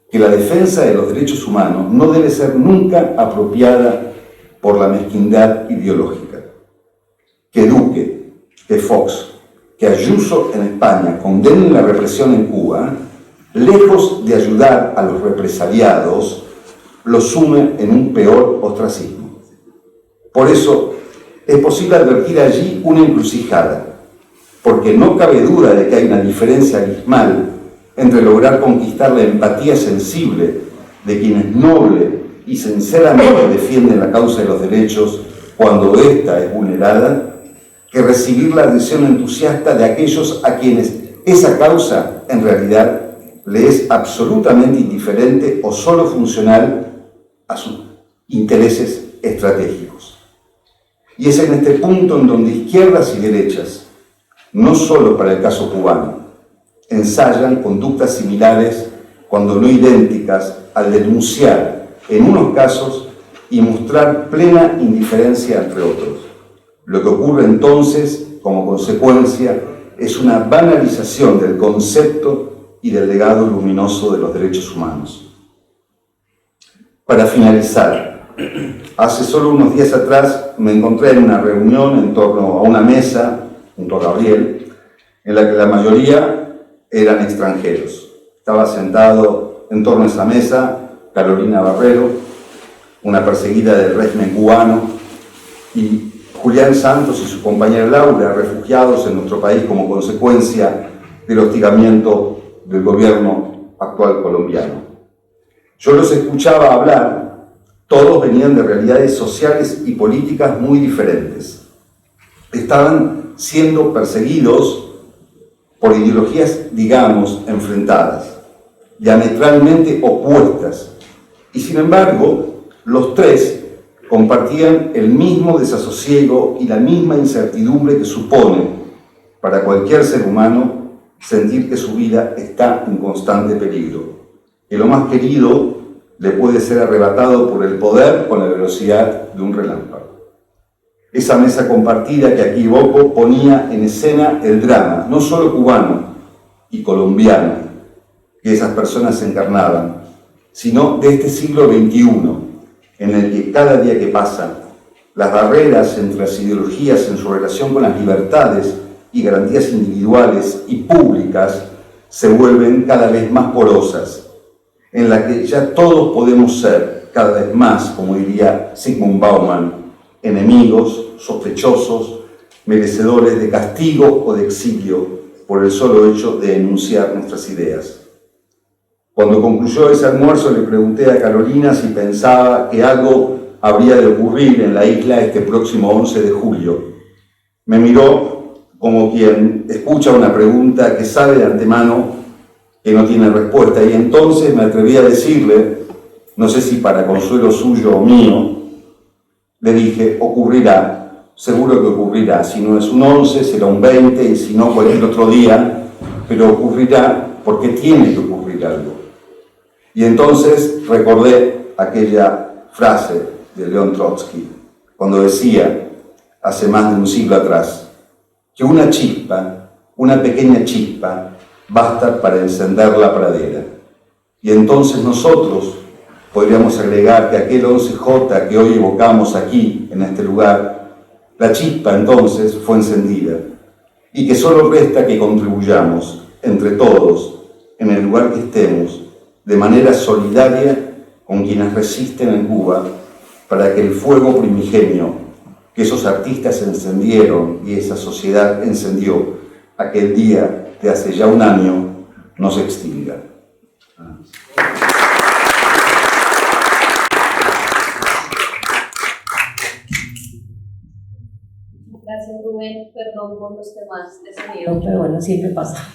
que la defensa de los derechos humanos no debe ser nunca apropiada por la mezquindad ideológica. Que Duque, que Fox, que Ayuso en España condenen la represión en Cuba, lejos de ayudar a los represaliados, los sume en un peor ostracismo. Por eso es posible advertir allí una encrucijada, porque no cabe duda de que hay una diferencia abismal entre lograr conquistar la empatía sensible de quienes noble y sinceramente defienden la causa de los derechos cuando ésta es vulnerada, que recibir la adhesión entusiasta de aquellos a quienes esa causa en realidad le es absolutamente indiferente o solo funcional a sus intereses estratégicos. Y es en este punto en donde izquierdas y derechas, no solo para el caso cubano, ensayan conductas similares, cuando no idénticas, al denunciar en unos casos y mostrar plena indiferencia entre otros. Lo que ocurre entonces, como consecuencia, es una banalización del concepto y del legado luminoso de los derechos humanos. Para finalizar, hace solo unos días atrás me encontré en una reunión en torno a una mesa, junto a Gabriel, en la que la mayoría eran extranjeros. Estaba sentado en torno a esa mesa Carolina Barrero, una perseguida del régimen cubano, y Julián Santos y su compañera Laura, refugiados en nuestro país como consecuencia del hostigamiento del gobierno actual colombiano. Yo los escuchaba hablar, todos venían de realidades sociales y políticas muy diferentes. Estaban siendo perseguidos por ideologías, digamos, enfrentadas, diametralmente opuestas, y sin embargo, los tres compartían el mismo desasosiego y la misma incertidumbre que supone para cualquier ser humano sentir que su vida está en constante peligro, que lo más querido le puede ser arrebatado por el poder con la velocidad de un relámpago. Esa mesa compartida que aquí evoco ponía en escena el drama, no solo cubano y colombiano, que esas personas encarnaban, sino de este siglo XXI, en el que cada día que pasa Las barreras entre las ideologías en su relación con las libertades y garantías individuales y públicas se vuelven cada vez más porosas, en la que ya todos podemos ser, cada vez más, como diría Zygmunt Bauman, enemigos, sospechosos, merecedores de castigo o de exilio por el solo hecho de enunciar nuestras ideas. Cuando concluyó ese almuerzo le pregunté a Carolina si pensaba que algo habría de ocurrir en la isla este próximo 11 de julio. Me miró como quien escucha una pregunta que sabe de antemano que no tiene respuesta, y entonces me atreví a decirle, no sé si para consuelo suyo o mío, le dije, ocurrirá, seguro que ocurrirá, si no es un 11 será un 20 y si no cualquier otro día, pero ocurrirá porque tiene que ocurrir algo. Y entonces recordé aquella frase de León Trotsky, cuando decía, hace más de un siglo atrás, que una chispa, una pequeña chispa, basta para encender la pradera. Y entonces nosotros podríamos agregar que aquel 11J que hoy evocamos aquí, en este lugar, la chispa entonces fue encendida, y que solo resta que contribuyamos, entre todos, en el lugar que estemos, de manera solidaria con quienes resisten en Cuba, para que el fuego primigenio que esos artistas encendieron y esa sociedad encendió aquel día de hace ya un año no se extinga. Gracias, Rubén. Perdón por los temas de sonido, pero bueno, siempre pasa.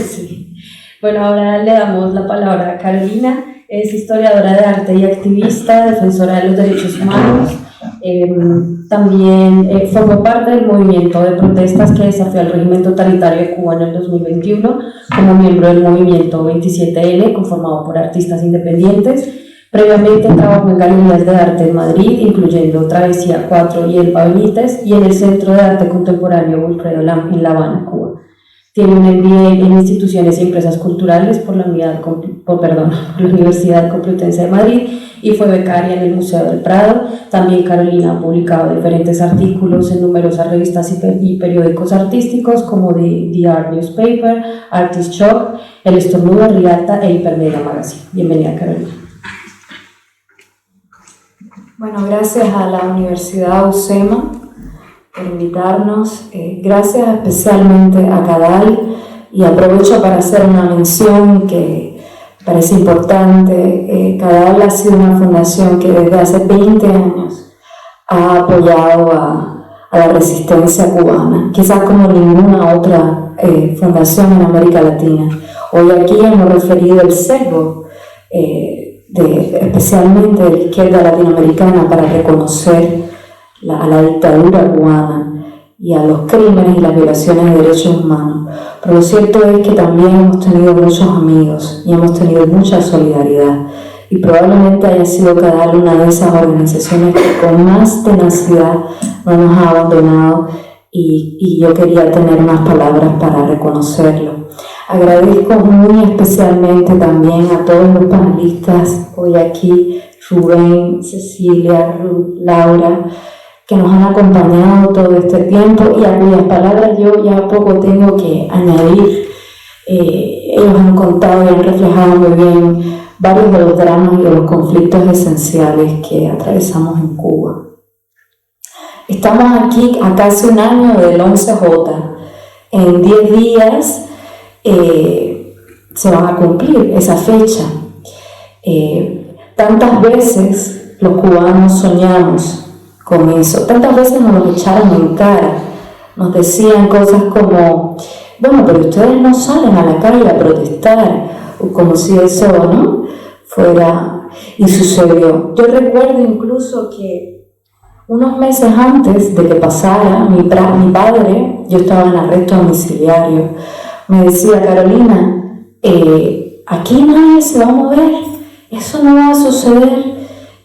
Sí. Bueno, ahora le damos la palabra a Carolina. Es historiadora de arte y activista, defensora de los derechos humanos. También formó parte del movimiento de protestas que desafió al régimen totalitario de Cuba en el 2021 como miembro del movimiento 27L, conformado por artistas independientes. Previamente trabajó en galerías de arte en Madrid, incluyendo Travesía 4 y El Benítez, y en el Centro de Arte Contemporáneo Wilfredo Lam en La Habana, Cuba. Tiene un MBA en Instituciones y Empresas Culturales por la Universidad Complutense de Madrid y fue becaria en el Museo del Prado. También Carolina ha publicado diferentes artículos en numerosas revistas y periódicos artísticos como The Art Newspaper, Artist Shock, El Estornudo, Rialta e Hipermedia Magazine. Bienvenida, Carolina. Bueno, gracias a la Universidad UCEMA por invitarnos. Gracias especialmente a CADAL, y aprovecho para hacer una mención que parece importante. CADAL ha sido una fundación que desde hace 20 años ha apoyado a la resistencia cubana, quizás como ninguna otra fundación en América Latina. Hoy aquí hemos referido el sesgo especialmente de la izquierda latinoamericana para reconocer a la dictadura cubana y a los crímenes y las violaciones de derechos humanos. Pero lo cierto es que también hemos tenido muchos amigos y hemos tenido mucha solidaridad, y probablemente haya sido CADAL una de esas organizaciones que con más tenacidad no nos ha abandonado, y yo quería tener más palabras para reconocerlo. Agradezco muy especialmente también a todos los panelistas hoy aquí, Rubén, Cecilia, Ruth, Laura, que nos han acompañado todo este tiempo y a cuyas palabras yo ya poco tengo que añadir. Ellos han contado y han reflejado muy bien varios de los dramas y de los conflictos esenciales que atravesamos en Cuba. Estamos aquí a casi un año del 11J. En 10 días se van a cumplir esa fecha. Tantas veces los cubanos soñamos con eso, tantas veces nos lo echaron en cara, nos decían cosas como, bueno, pero ustedes no salen a la calle a protestar, o como si eso, ¿no?, fuera, y sucedió. Yo recuerdo incluso que unos meses antes de que pasara, mi padre, yo estaba en arresto domiciliario, me decía, Carolina, aquí nadie se va a mover, eso no va a suceder.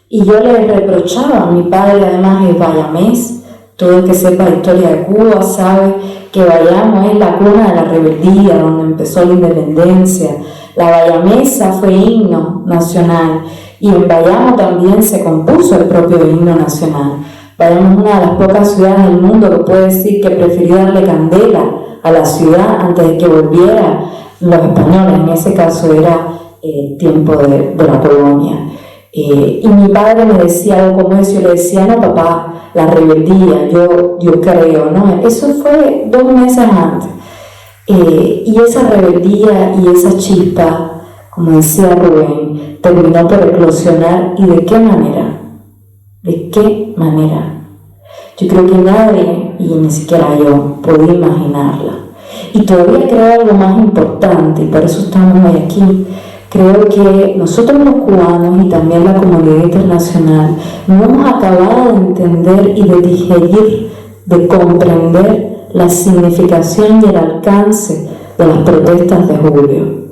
Y yo le reprochaba, mi padre además es bayamés, todo el que sepa la historia de Cuba sabe que Bayamo es la cuna de la rebeldía, donde empezó la independencia. La bayamesa fue himno nacional, y en Bayamo también se compuso el propio himno nacional. Vayamos a una de las pocas ciudades del mundo que puede decir que prefirió darle candela a la ciudad antes de que volvieran los españoles. En ese caso era tiempo de la colonia. Y mi padre me decía algo como eso, yo le decía, no papá, la rebeldía, yo creo, ¿no? Eso fue 2 meses antes. Y esa rebeldía y esa chispa, como decía Rubén, terminó por eclosionar. ¿Y de qué manera? ¿De qué manera? Yo creo que nadie, y ni siquiera yo, podía imaginarla. Y todavía creo algo más importante, y por eso estamos hoy aquí. Creo que nosotros los cubanos y también la comunidad internacional no hemos acabado de entender y de digerir, de comprender la significación y el alcance de las protestas de julio,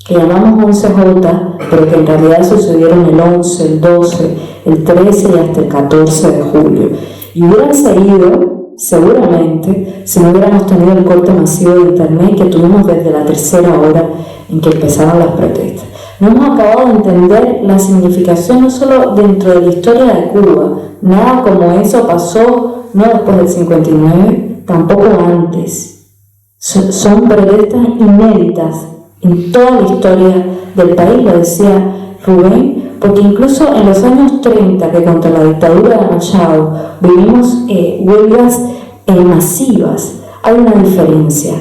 que llamamos 11J, pero que en realidad sucedieron el 11, el 12, el 13 y hasta el 14 de julio. Y hubieran seguido, seguramente, si no hubiéramos tenido el corte masivo de internet que tuvimos desde la 3.era hora en que empezaron las protestas. No hemos acabado de entender la significación no solo dentro de la historia de Cuba, nada como eso pasó no después del 59, tampoco antes. Son protestas inéditas en toda la historia del país, lo decía Rubén, porque incluso en los años 30, que contra la dictadura de Machado vivimos huelgas masivas, hay una diferencia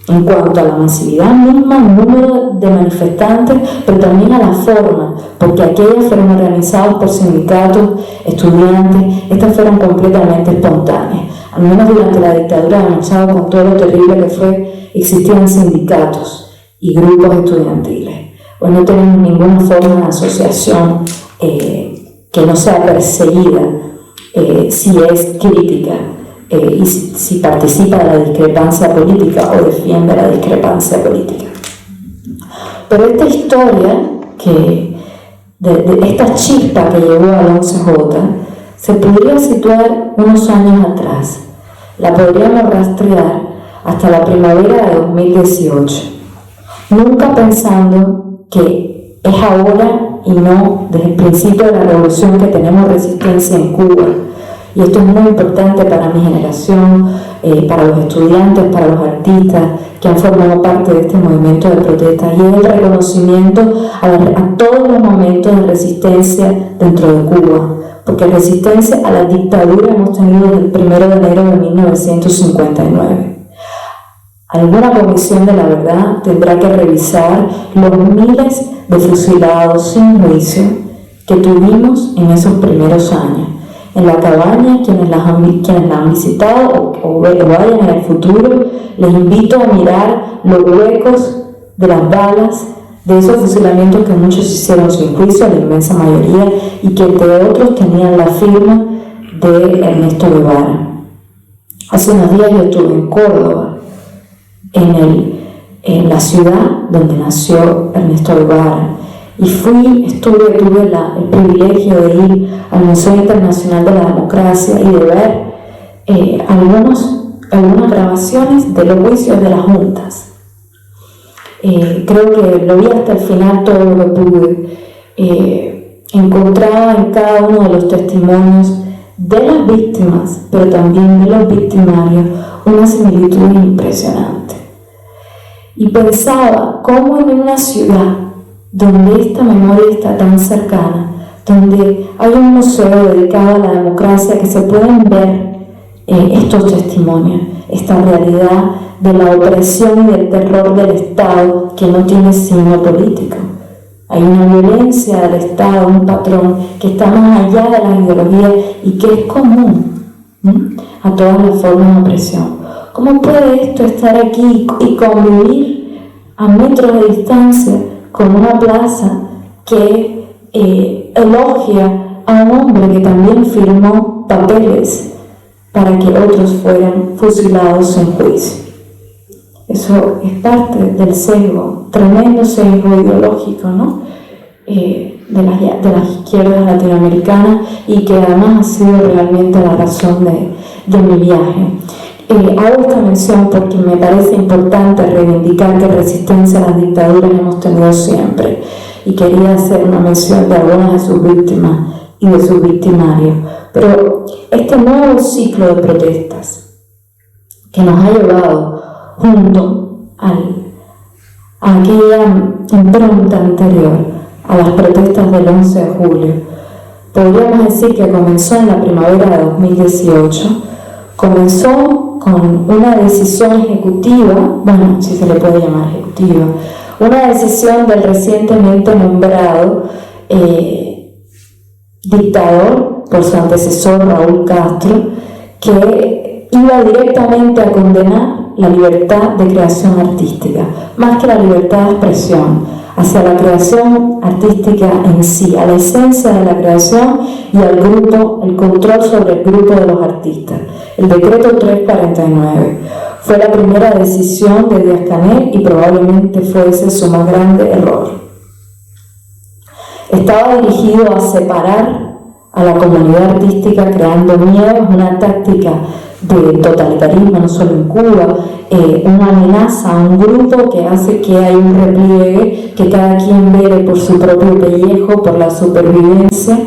en cuanto a la masividad misma, el número de manifestantes, pero también a la forma, porque aquellas fueron organizadas por sindicatos, estudiantes, estas fueron completamente espontáneas. Al menos durante la dictadura de Machado, con todo lo terrible que fue, existían sindicatos y grupos estudiantiles. Pues no tenemos ninguna forma de asociación que no sea perseguida si es crítica. Y si participa de la discrepancia política o defiende la discrepancia política. Pero esta historia, de esta chispa que llevó al 11J, se podría situar unos años atrás. La podríamos rastrear hasta la primavera de 2018, nunca pensando que es ahora y no desde el principio de la revolución que tenemos resistencia en Cuba. Y esto es muy importante para mi generación, para los estudiantes, para los artistas que han formado parte de este movimiento de protesta, y es el reconocimiento a todos los momentos de resistencia dentro de Cuba, porque resistencia a la dictadura hemos tenido desde el 1 de enero de 1959. Alguna comisión de la verdad tendrá que revisar los miles de fusilados sin juicio que tuvimos en esos primeros años. En la cabaña, quienes la han visitado o vayan en el futuro, les invito a mirar los huecos de las balas de esos fusilamientos que muchos hicieron sin juicio, la inmensa mayoría, y que entre otros tenían la firma de Ernesto Guevara. Hace unos días yo estuve en Córdoba, en la ciudad donde nació Ernesto Guevara, y tuve el privilegio de ir al Museo Internacional de la Democracia y de ver algunas grabaciones de los juicios de las juntas. Creo que lo vi hasta el final todo lo que pude. Encontraba en cada uno de los testimonios de las víctimas, pero también de los victimarios, una similitud impresionante. Y pensaba cómo en una ciudad donde esta memoria está tan cercana, donde hay un museo dedicado a la democracia, que se pueden ver estos testimonios, esta realidad de la opresión y del terror del Estado que no tiene signo político. Hay una violencia del Estado, un patrón que está más allá de la ideología y que es común a todas las formas de opresión. ¿Cómo puede esto estar aquí y convivir a metros de distancia con una plaza que elogia a un hombre que también firmó papeles para que otros fueran fusilados sin juicio? Eso es parte del sesgo, tremendo sesgo ideológico, ¿no? De las izquierdas latinoamericanas, y que además ha sido realmente la razón de mi viaje. Hago esta mención porque me parece importante reivindicar que resistencia a las dictaduras hemos tenido siempre, y quería hacer una mención de algunas de sus víctimas y de sus victimarios. Pero este nuevo ciclo de protestas que nos ha llevado junto a aquella impronta anterior a las protestas del 11 de julio, podríamos decir que comenzó en la primavera de 2018, comenzó con una decisión ejecutiva, bueno, si se le puede llamar ejecutiva, una decisión del recientemente nombrado dictador por su antecesor Raúl Castro, que iba directamente a condenar la libertad de creación artística, más que la libertad de expresión, hacia la creación artística en sí, a la esencia de la creación y al grupo, el control sobre el grupo de los artistas. El decreto 349 fue la primera decisión de Díaz-Canel y probablemente fuese su más grande error. Estaba dirigido a separar a la comunidad artística creando miedos, una táctica de totalitarismo, no solo en Cuba, una amenaza a un grupo que hace que haya un repliegue, que cada quien vele por su propio pellejo, por la supervivencia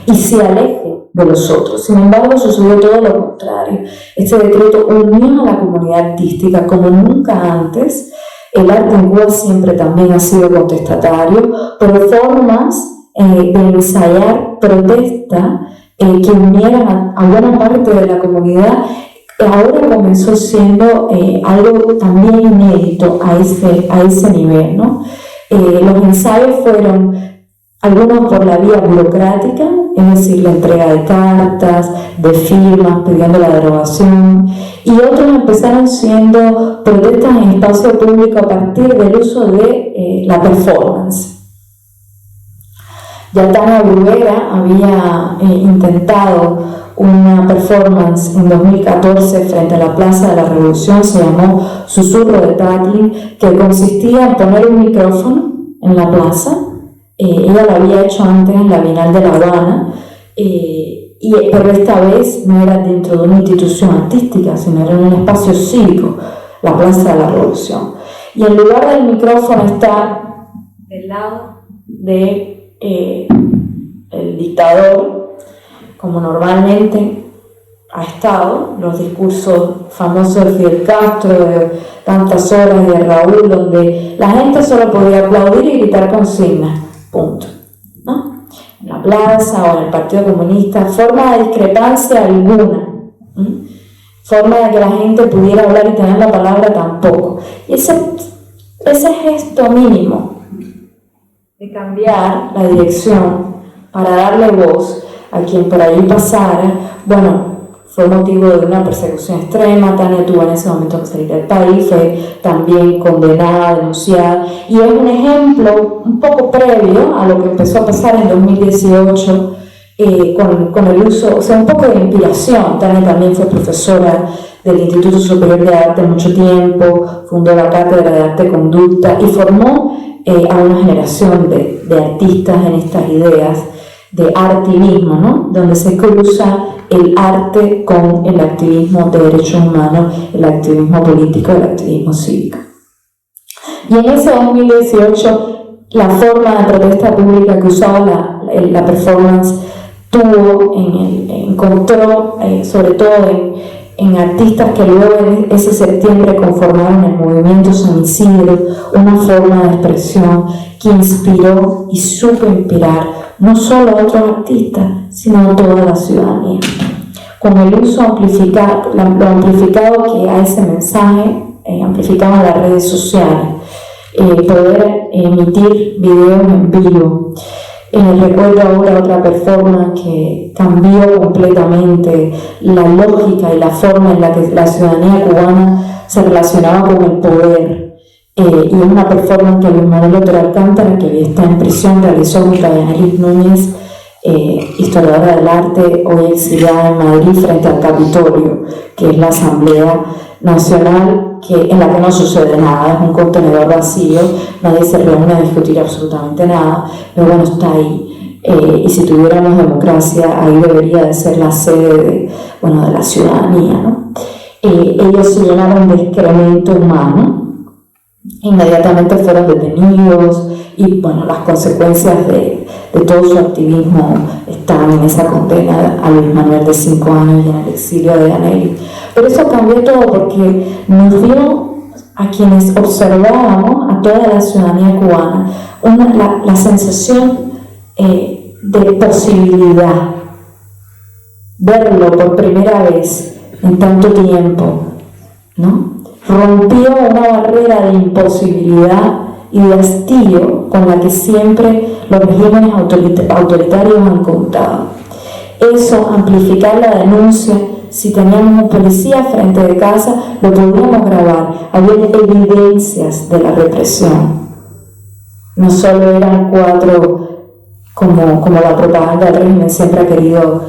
y se aleje de los otros. Sin embargo, sucedió todo lo contrario. Este decreto unió a la comunidad artística como nunca antes. El arte en Cuba siempre también ha sido contestatario, pero formas de ensayar protesta que unieran a buena parte de la comunidad, ahora comenzó siendo algo también inédito a ese nivel, ¿no? Los ensayos fueron algunos por la vía burocrática, es decir, la entrega de cartas, de firmas pidiendo la derogación, y otros empezaron siendo protestas en espacio público a partir del uso de la performance. Yatana Bruguera había intentado una performance en 2014 frente a la Plaza de la Revolución, se llamó Susurro de Tatlin, que consistía en poner un micrófono en la plaza. Ella lo había hecho antes en la Bienal de La Habana, pero esta vez no era dentro de una institución artística, sino era en un espacio cívico, la Plaza de la Revolución. Y en lugar del micrófono está del lado de el dictador, como normalmente ha estado, los discursos famosos de Fidel Castro, de tantas horas de Raúl, donde la gente solo podía aplaudir y gritar consignas, punto, ¿no? En la plaza o en el Partido Comunista, forma de discrepancia alguna, forma de que la gente pudiera hablar y tener la palabra tampoco. Y ese gesto mínimo de cambiar la dirección para darle voz a quien por ahí pasara, bueno, fue motivo de una persecución extrema. Tania tuvo en ese momento que salir del país, fue también condenada, denunciada, y es un ejemplo un poco previo a lo que empezó a pasar en 2018 con el uso, o sea, un poco de inspiración. Tania también fue profesora del Instituto Superior de Arte mucho tiempo, fundó la Cátedra de Arte y Conducta y formó a una generación de artistas en estas ideas de artivismo, ¿no? Donde se cruza el arte con el activismo de derechos humanos, el activismo político, el activismo cívico. Y en ese 2018, la forma de protesta pública que usaba la performance encontró, sobre todo en artistas que luego en ese septiembre conformaron el movimiento San Isidro, una forma de expresión que inspiró y supo inspirar no solo a otros artistas, sino a toda la ciudadanía. Con el uso amplificado, lo amplificado que a ese mensaje amplificaba las redes sociales, poder emitir videos en vivo. Recuerdo ahora otra performance que cambió completamente la lógica y la forma en la que la ciudadanía cubana se relacionaba con el poder. Y es una performance que Luis Manuel Otero Alcántara, que hoy está en prisión, realizó junto a Yanelis Núñez, historiadora del arte, hoy exiliada en Madrid frente al Capitolio, que es la Asamblea Nacional, en la que no sucede nada, es un contenedor vacío, nadie se reúne a discutir absolutamente nada, pero bueno, está ahí. Y si tuviéramos democracia, ahí debería de ser la sede de la ciudadanía, ¿no? Ellos se llenaron de excremento humano, inmediatamente fueron detenidos y bueno, las consecuencias de todo su activismo están en esa condena a Luis Manuel de 5 años y en el exilio de Anheli. Pero eso cambió todo porque nos dio a quienes observábamos, a toda la ciudadanía cubana, la sensación de posibilidad, verlo por primera vez en tanto tiempo, ¿no? Rompió una barrera de imposibilidad y de hastío con la que siempre los regímenes autoritarios han contado. Eso, amplificar la denuncia, si teníamos un policía frente de casa, lo podíamos grabar. Había evidencias de la represión. No solo eran 4, como la propaganda del régimen siempre ha querido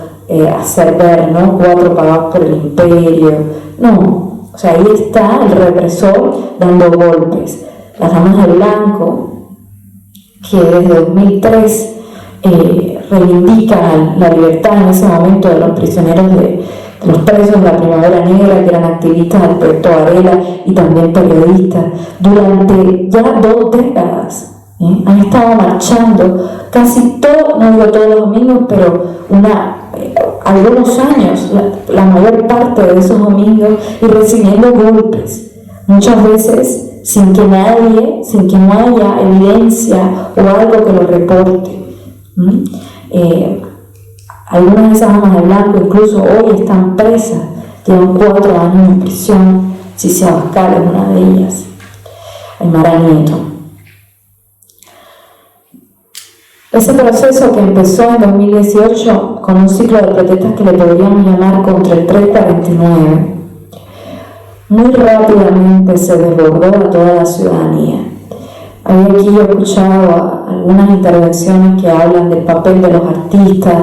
hacer ver, ¿no? 4 pagados por el imperio. No, o sea, ahí está el represor dando golpes. Las damas de blanco, que desde 2003 reivindican la libertad en ese momento de los prisioneros de los presos de la Primavera Negra, que eran activistas Alberto Varela y también periodistas, durante ya 2 décadas. Han estado marchando casi todo, no digo todos los domingos, pero algunos años, la mayor parte de esos domingos, y recibiendo golpes, muchas veces sin que no haya evidencia o algo que lo reporte. Algunas de esas damas de blanco incluso hoy están presas, llevan 4 años en prisión. Cicia Abascal es una de ellas, Aymara Nieto. Ese proceso que empezó en 2018 con un ciclo de protestas que le podríamos llamar contra el 349, muy rápidamente se desbordó a toda la ciudadanía. Aquí yo he escuchado algunas intervenciones que hablan del papel de los artistas.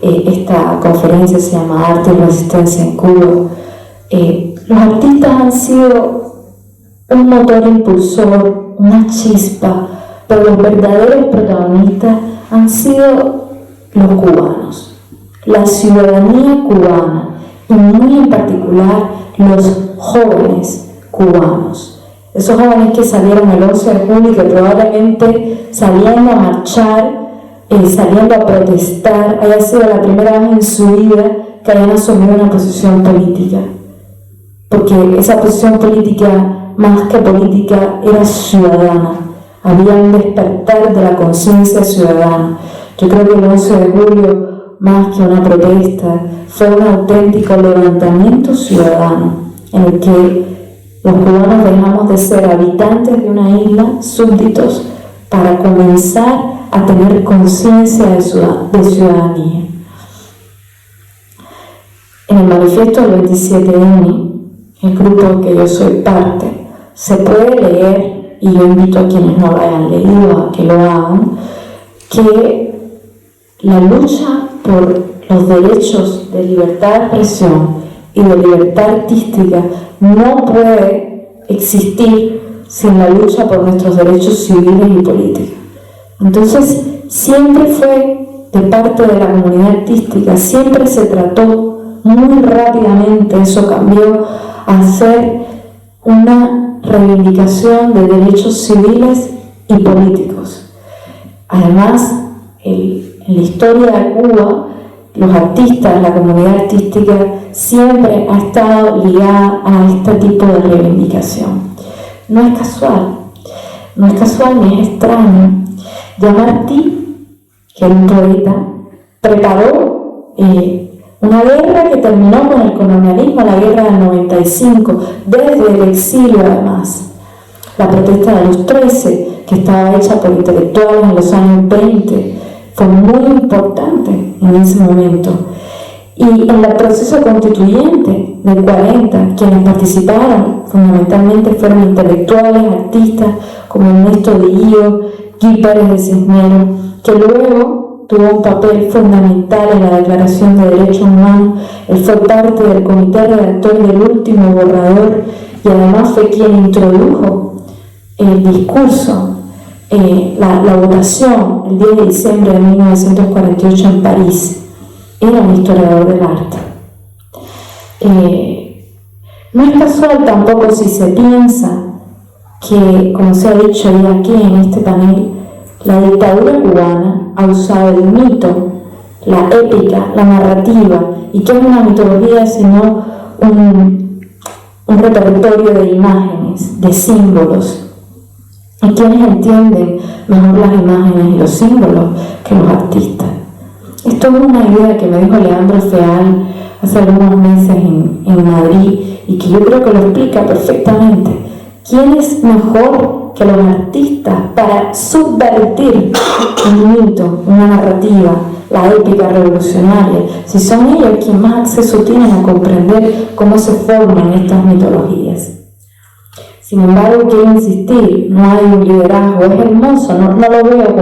Esta conferencia se llama Arte y Resistencia en Cuba. Los artistas han sido un motor impulsor, una chispa, pero los verdaderos protagonistas han sido los cubanos, la ciudadanía cubana y muy en particular los jóvenes cubanos. Esos jóvenes que salieron el 11 de julio y que probablemente saliendo a marchar, saliendo a protestar, haya sido la primera vez en su vida que hayan asumido una posición política. Porque esa posición política, más que política, era ciudadana. Había un despertar de la conciencia ciudadana. Yo creo que el 11 de julio, más que una protesta, fue un auténtico levantamiento ciudadano en el que los cubanos dejamos de ser habitantes de una isla, súbditos, para comenzar a tener conciencia de ciudadanía. En el manifiesto del 27N, el grupo que yo soy parte, se puede leer, y yo invito a quienes no lo hayan leído a que lo hagan, que la lucha por los derechos de libertad de expresión y de libertad artística no puede existir sin la lucha por nuestros derechos civiles y políticos. Entonces, siempre fue de parte de la comunidad artística, siempre se trató muy rápidamente, eso cambió a ser una reivindicación de derechos civiles y políticos. Además, en la historia de Cuba, los artistas, la comunidad artística siempre ha estado ligada a este tipo de reivindicación. No es casual ni es extraño. Jean-Martí, que era un poeta, preparó una guerra que terminó con el colonialismo, la guerra del 95, desde el exilio además. La protesta de los 13, que estaba hecha por intelectuales en los años 20, fue muy importante en ese momento. Y en el proceso constituyente del 40, quienes participaron fundamentalmente fueron intelectuales, artistas como Ernesto de Illo, Guy Pérez de Cisneros, que luego tuvo un papel fundamental en la Declaración de Derechos Humanos. Él fue parte del comité redactor del último borrador y además fue quien introdujo el discurso, la votación el 10 de diciembre de 1948 en París. Era un historiador del arte. No es casual tampoco si se piensa que, como se ha dicho ya aquí en este panel, la dictadura cubana ha usado el mito, la épica, la narrativa, y que es una mitología sino un repertorio de imágenes, de símbolos. Y quienes entienden mejor las imágenes y los símbolos que los artistas. Esto es una idea que me dijo Leandro Feal hace algunos meses en Madrid y que yo creo que lo explica perfectamente. ¿Quién es mejor que los artistas para subvertir un mito, una narrativa, la épica revolucionaria? Si son ellos quienes más acceso tienen a comprender cómo se forman estas mitologías. Sin embargo, quiero insistir, no hay un liderazgo, es hermoso, no lo veo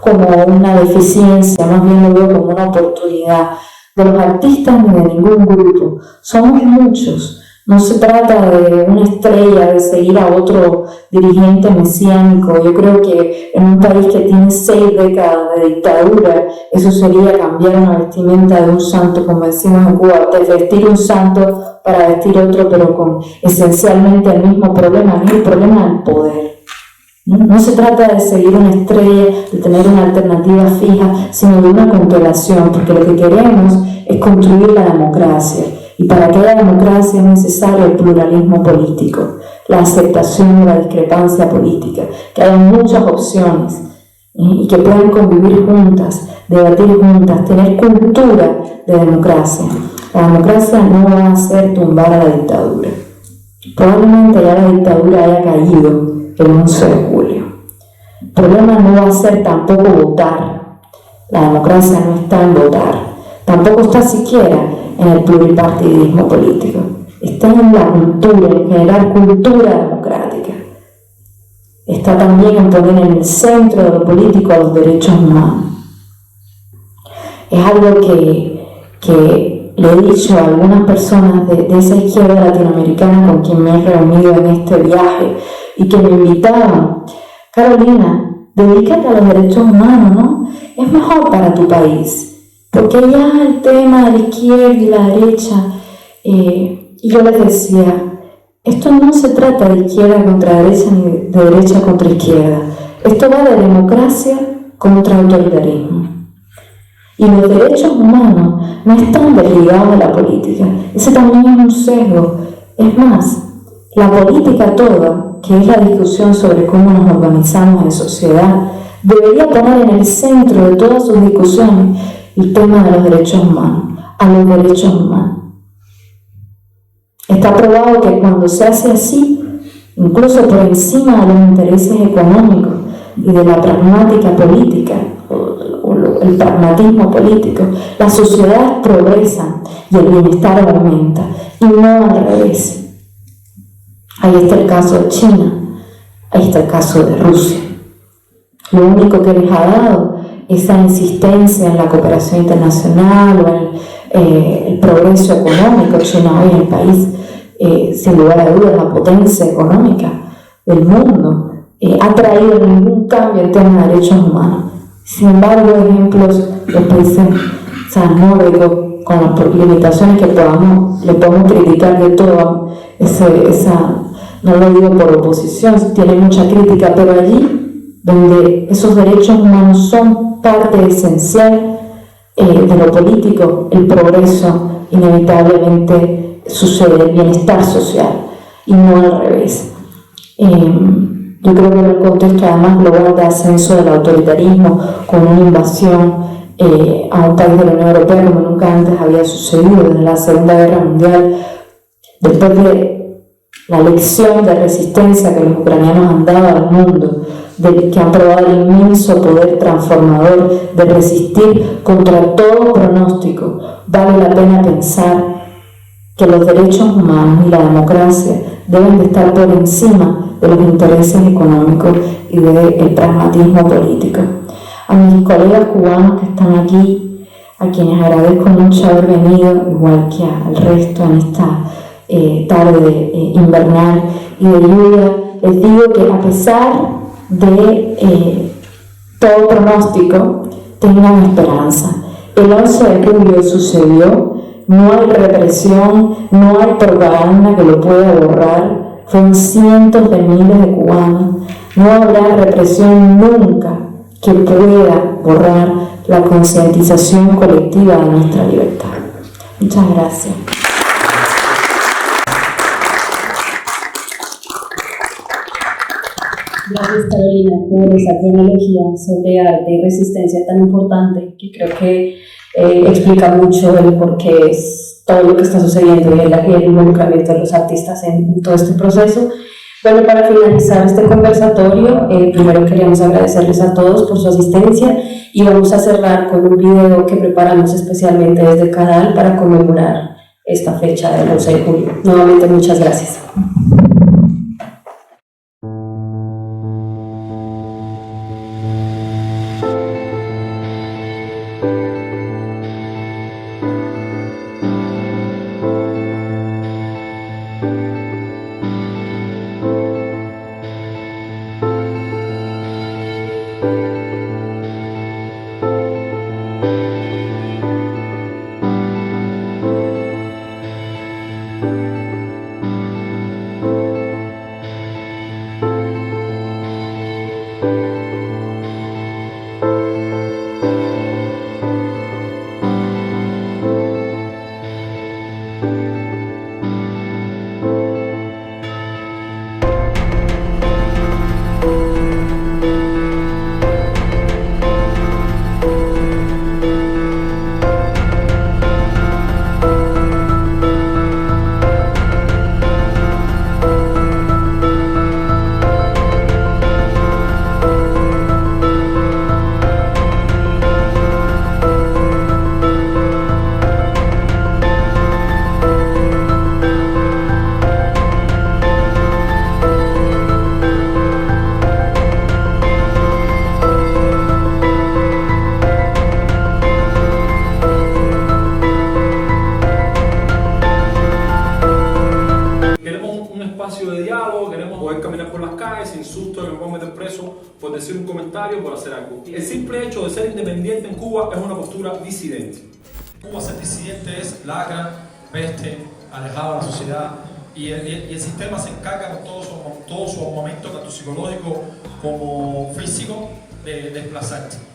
como una deficiencia, más bien lo veo como una oportunidad de los artistas ni de ningún grupo. Somos muchos. No se trata de una estrella, de seguir a otro dirigente mesiánico. Yo creo que en un país que tiene 6 décadas de dictadura, eso sería cambiar una vestimenta de un santo, como decimos en Cuba, de vestir un santo para vestir otro, pero con esencialmente el mismo problema, que es el problema del poder. No se trata de seguir una estrella, de tener una alternativa fija, sino de una constelación, porque lo que queremos es construir la democracia. Y para que haya democracia es necesario el pluralismo político, la aceptación de la discrepancia política, que haya muchas opciones y que puedan convivir juntas, debatir juntas, tener cultura de democracia. La democracia no va a hacer tumbar a la dictadura. Probablemente ya la dictadura haya caído el 11 de julio. El problema no va a ser tampoco votar. La democracia no está en votar. Tampoco está siquiera en el pluripartidismo político. Está en la cultura, en generar cultura democrática. Está también en poner en el centro de lo político a los derechos humanos. Es algo que le he dicho a algunas personas de esa izquierda latinoamericana con quien me he reunido en este viaje y que me invitaban: Carolina, dedícate a los derechos humanos, ¿no? Es mejor para tu país. Porque ya el tema de la izquierda y la derecha, y yo les decía, esto no se trata de izquierda contra derecha ni de derecha contra izquierda. Esto va de democracia contra autoritarismo. Y los derechos humanos no están desligados de la política. Ese también es un sesgo. Es más, la política toda, que es la discusión sobre cómo nos organizamos en sociedad, debería poner en el centro de todas sus discusiones el tema de los derechos humanos, a los derechos humanos. Está probado que cuando se hace así, incluso por encima de los intereses económicos y de la pragmática política, o el pragmatismo político, las sociedades progresan y el bienestar aumenta, y no al revés. Ahí está el caso de China, ahí está el caso de Rusia. Lo único que les ha dado esa insistencia en la cooperación internacional o en el progreso económico. China hoy es el país, sin lugar a dudas, la potencia económica del mundo, ha traído ningún cambio en temas de derechos humanos. Sin embargo, ejemplos de países nórdicos, con las limitaciones que le podemos criticar de todo, no lo digo por oposición, tiene mucha crítica, pero allí donde esos derechos humanos son parte esencial de lo político, el progreso inevitablemente sucede, el bienestar social, y no al revés. Yo creo que en el contexto además global de ascenso del autoritarismo, con una invasión a un país de la Unión Europea como nunca antes había sucedido desde la Segunda Guerra Mundial, después de la lección de resistencia que los ucranianos han dado al mundo, que han probado el inmenso poder transformador de resistir contra todo pronóstico, vale la pena pensar que los derechos humanos y la democracia deben de estar por encima de los intereses económicos y del pragmatismo político. A mis colegas cubanos que están aquí, a quienes agradezco mucho haber venido, igual que al resto en esta tarde invernal y de lluvia, les digo que a pesar de todo pronóstico, tengan esperanza. El 11 de julio sucedió, no hay represión, no hay propaganda que lo pueda borrar. fueron cientos de miles de cubanos. No habrá represión nunca que pueda borrar la concientización colectiva de nuestra libertad. Muchas gracias. Gracias, Carolina, por esa cronología sobre arte y resistencia tan importante, que creo que explica mucho el por qué es todo lo que está sucediendo y el involucramiento de los artistas en todo este proceso. Bueno, para finalizar este conversatorio, primero queríamos agradecerles a todos por su asistencia y vamos a cerrar con un video que preparamos especialmente desde CADAL para conmemorar esta fecha del 11 de julio. Nuevamente, muchas gracias. por decir un comentario, por hacer algo. El simple hecho de ser independiente en Cuba es una postura disidente. Cuba ser disidente es lacra, peste, alejado de la sociedad y el sistema se encarga con todo su armamento, tanto psicológico como físico, de desplazarte.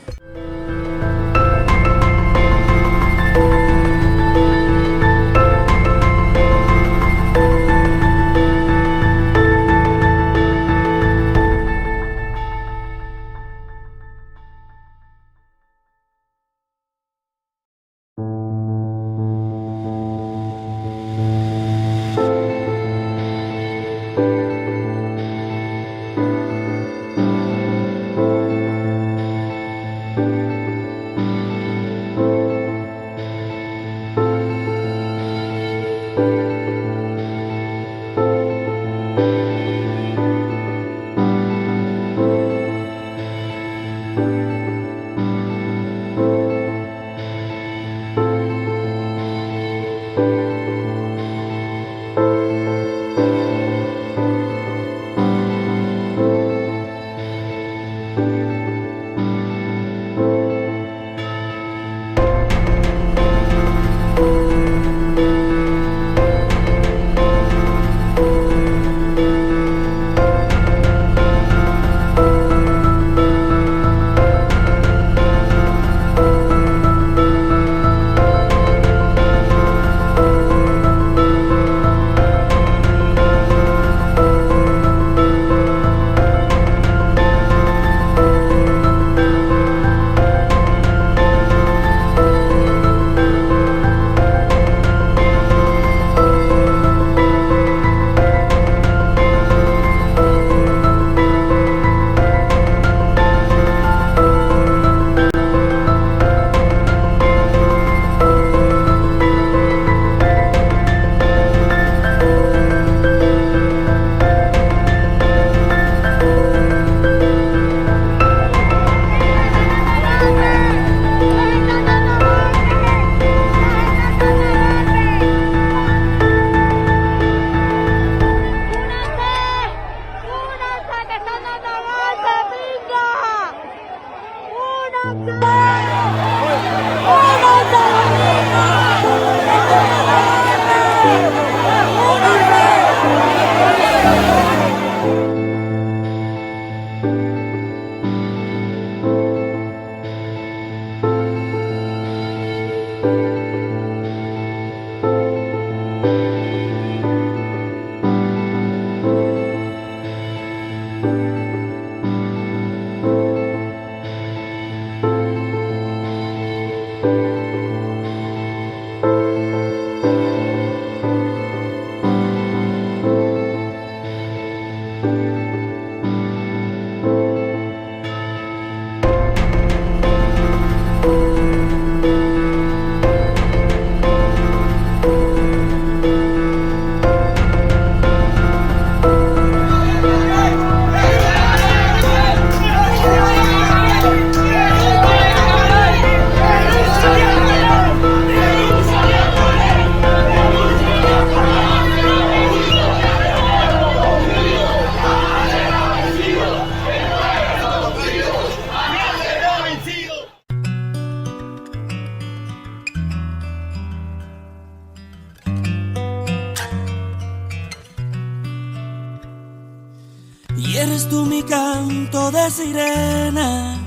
Y eres tú mi canto de sirena,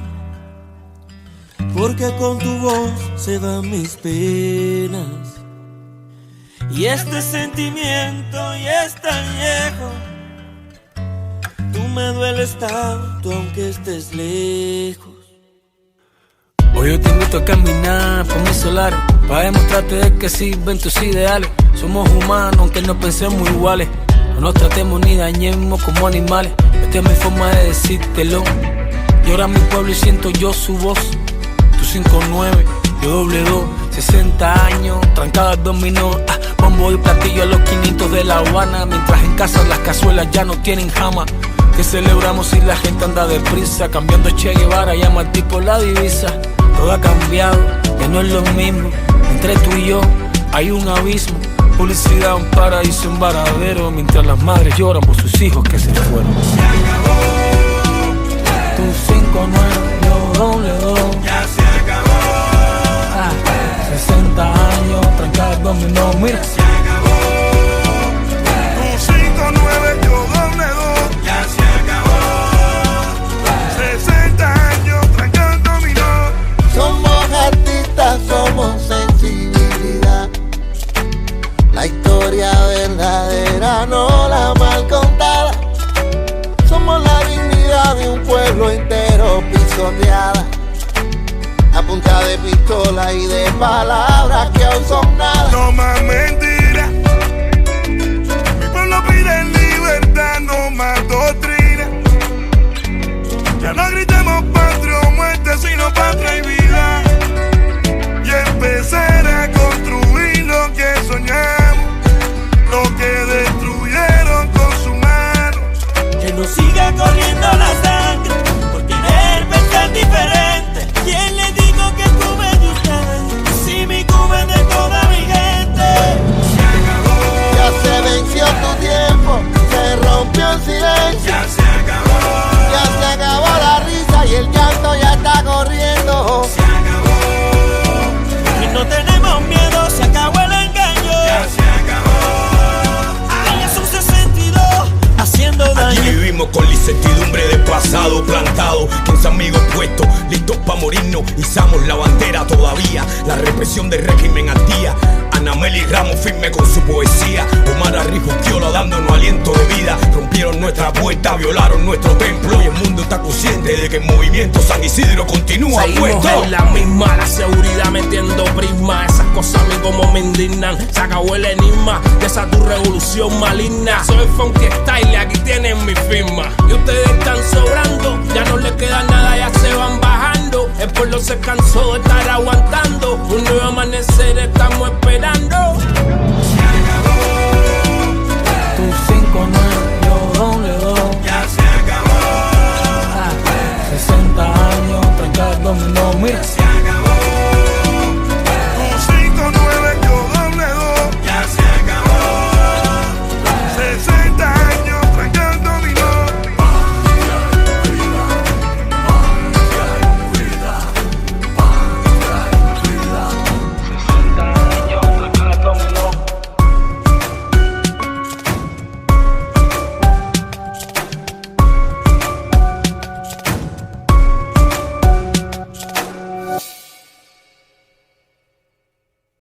porque con tu voz se van mis penas. Y este sentimiento ya es tan viejo, tú me dueles tanto aunque estés lejos. Hoy yo te invito a caminar por mi solar, para demostrarte de que sirven tus ideales. Somos humanos aunque no pensemos iguales, no nos tratemos ni dañemos como animales. Esta es mi forma de decírtelo. Llora mi pueblo y siento yo su voz. Tú 5'9", yo doble 2, 60 años, trancada al dominó. Bombo y platillo a los 500 de La Habana, mientras en casa las cazuelas ya no tienen jama. Que celebramos si la gente anda deprisa, cambiando Che Guevara, llama al tipo la divisa. Todo ha cambiado, ya no es lo mismo. Entre tú y yo hay un abismo. Publicidad, un paraíso, un varadero, mientras las madres lloran por sus hijos que se fueron. Se acabó. Tú 5'9", yo doble 2. Ya se acabó. 60 años, trancada al dominó, mira. Se acabó. Tú 5'9", yo doble 2. Ya se acabó. 60 años, trancada al dominó. Somos artistas, somos sensibilidad. La historia verdadera, no la mal contada. Somos la dignidad de un pueblo entero pisoteada, a punta de pistola y de palabras que aún son nada. No más mentiras. Mi pueblo pide libertad, no más doctrina. Ya no gritemos patria o muerte, sino patria y vida. Y empezar a construir lo que soñamos, lo que destruyeron con su mano. Que no siga corriendo la sangre por querer pensar diferente. ¿Quién le dijo que Cuba es de ustedes? Si mi Cuba es de toda mi gente. Se acabó. Ya se venció tu tiempo, se rompió el silencio. Ya se acabó. Ya se acabó la risa y el llanto ya está corriendo. Se acabó. Y no tenemos miedo, se acabó el engaño. Ya se acabó. Ay, es un 62 haciendo daño. Aquí vivimos con la incertidumbre del pasado plantado, 15 amigos puestos, listos pa' morirnos, izamos la bandera todavía. La represión del régimen al día. Anameli Ramos firme con su poesía. Omar Arrijuquiola dándonos aliento de vida. Rompieron nuestra puerta, violaron nuestro templo. Y el mundo está consciente de que el movimiento San Isidro continúa seguimos puesto. en la misma, la seguridad metiendo prisma. Esas cosas a mí como me indignan. Se acabó el enigma de esa tu revolución maligna. Soy Funky Style y aquí tienen mi firma. Y ustedes están sobrando, ya no les queda nada, ya se van bajando. El pueblo se cansó de estar aguantando. Un nuevo amanecer estamos esperando.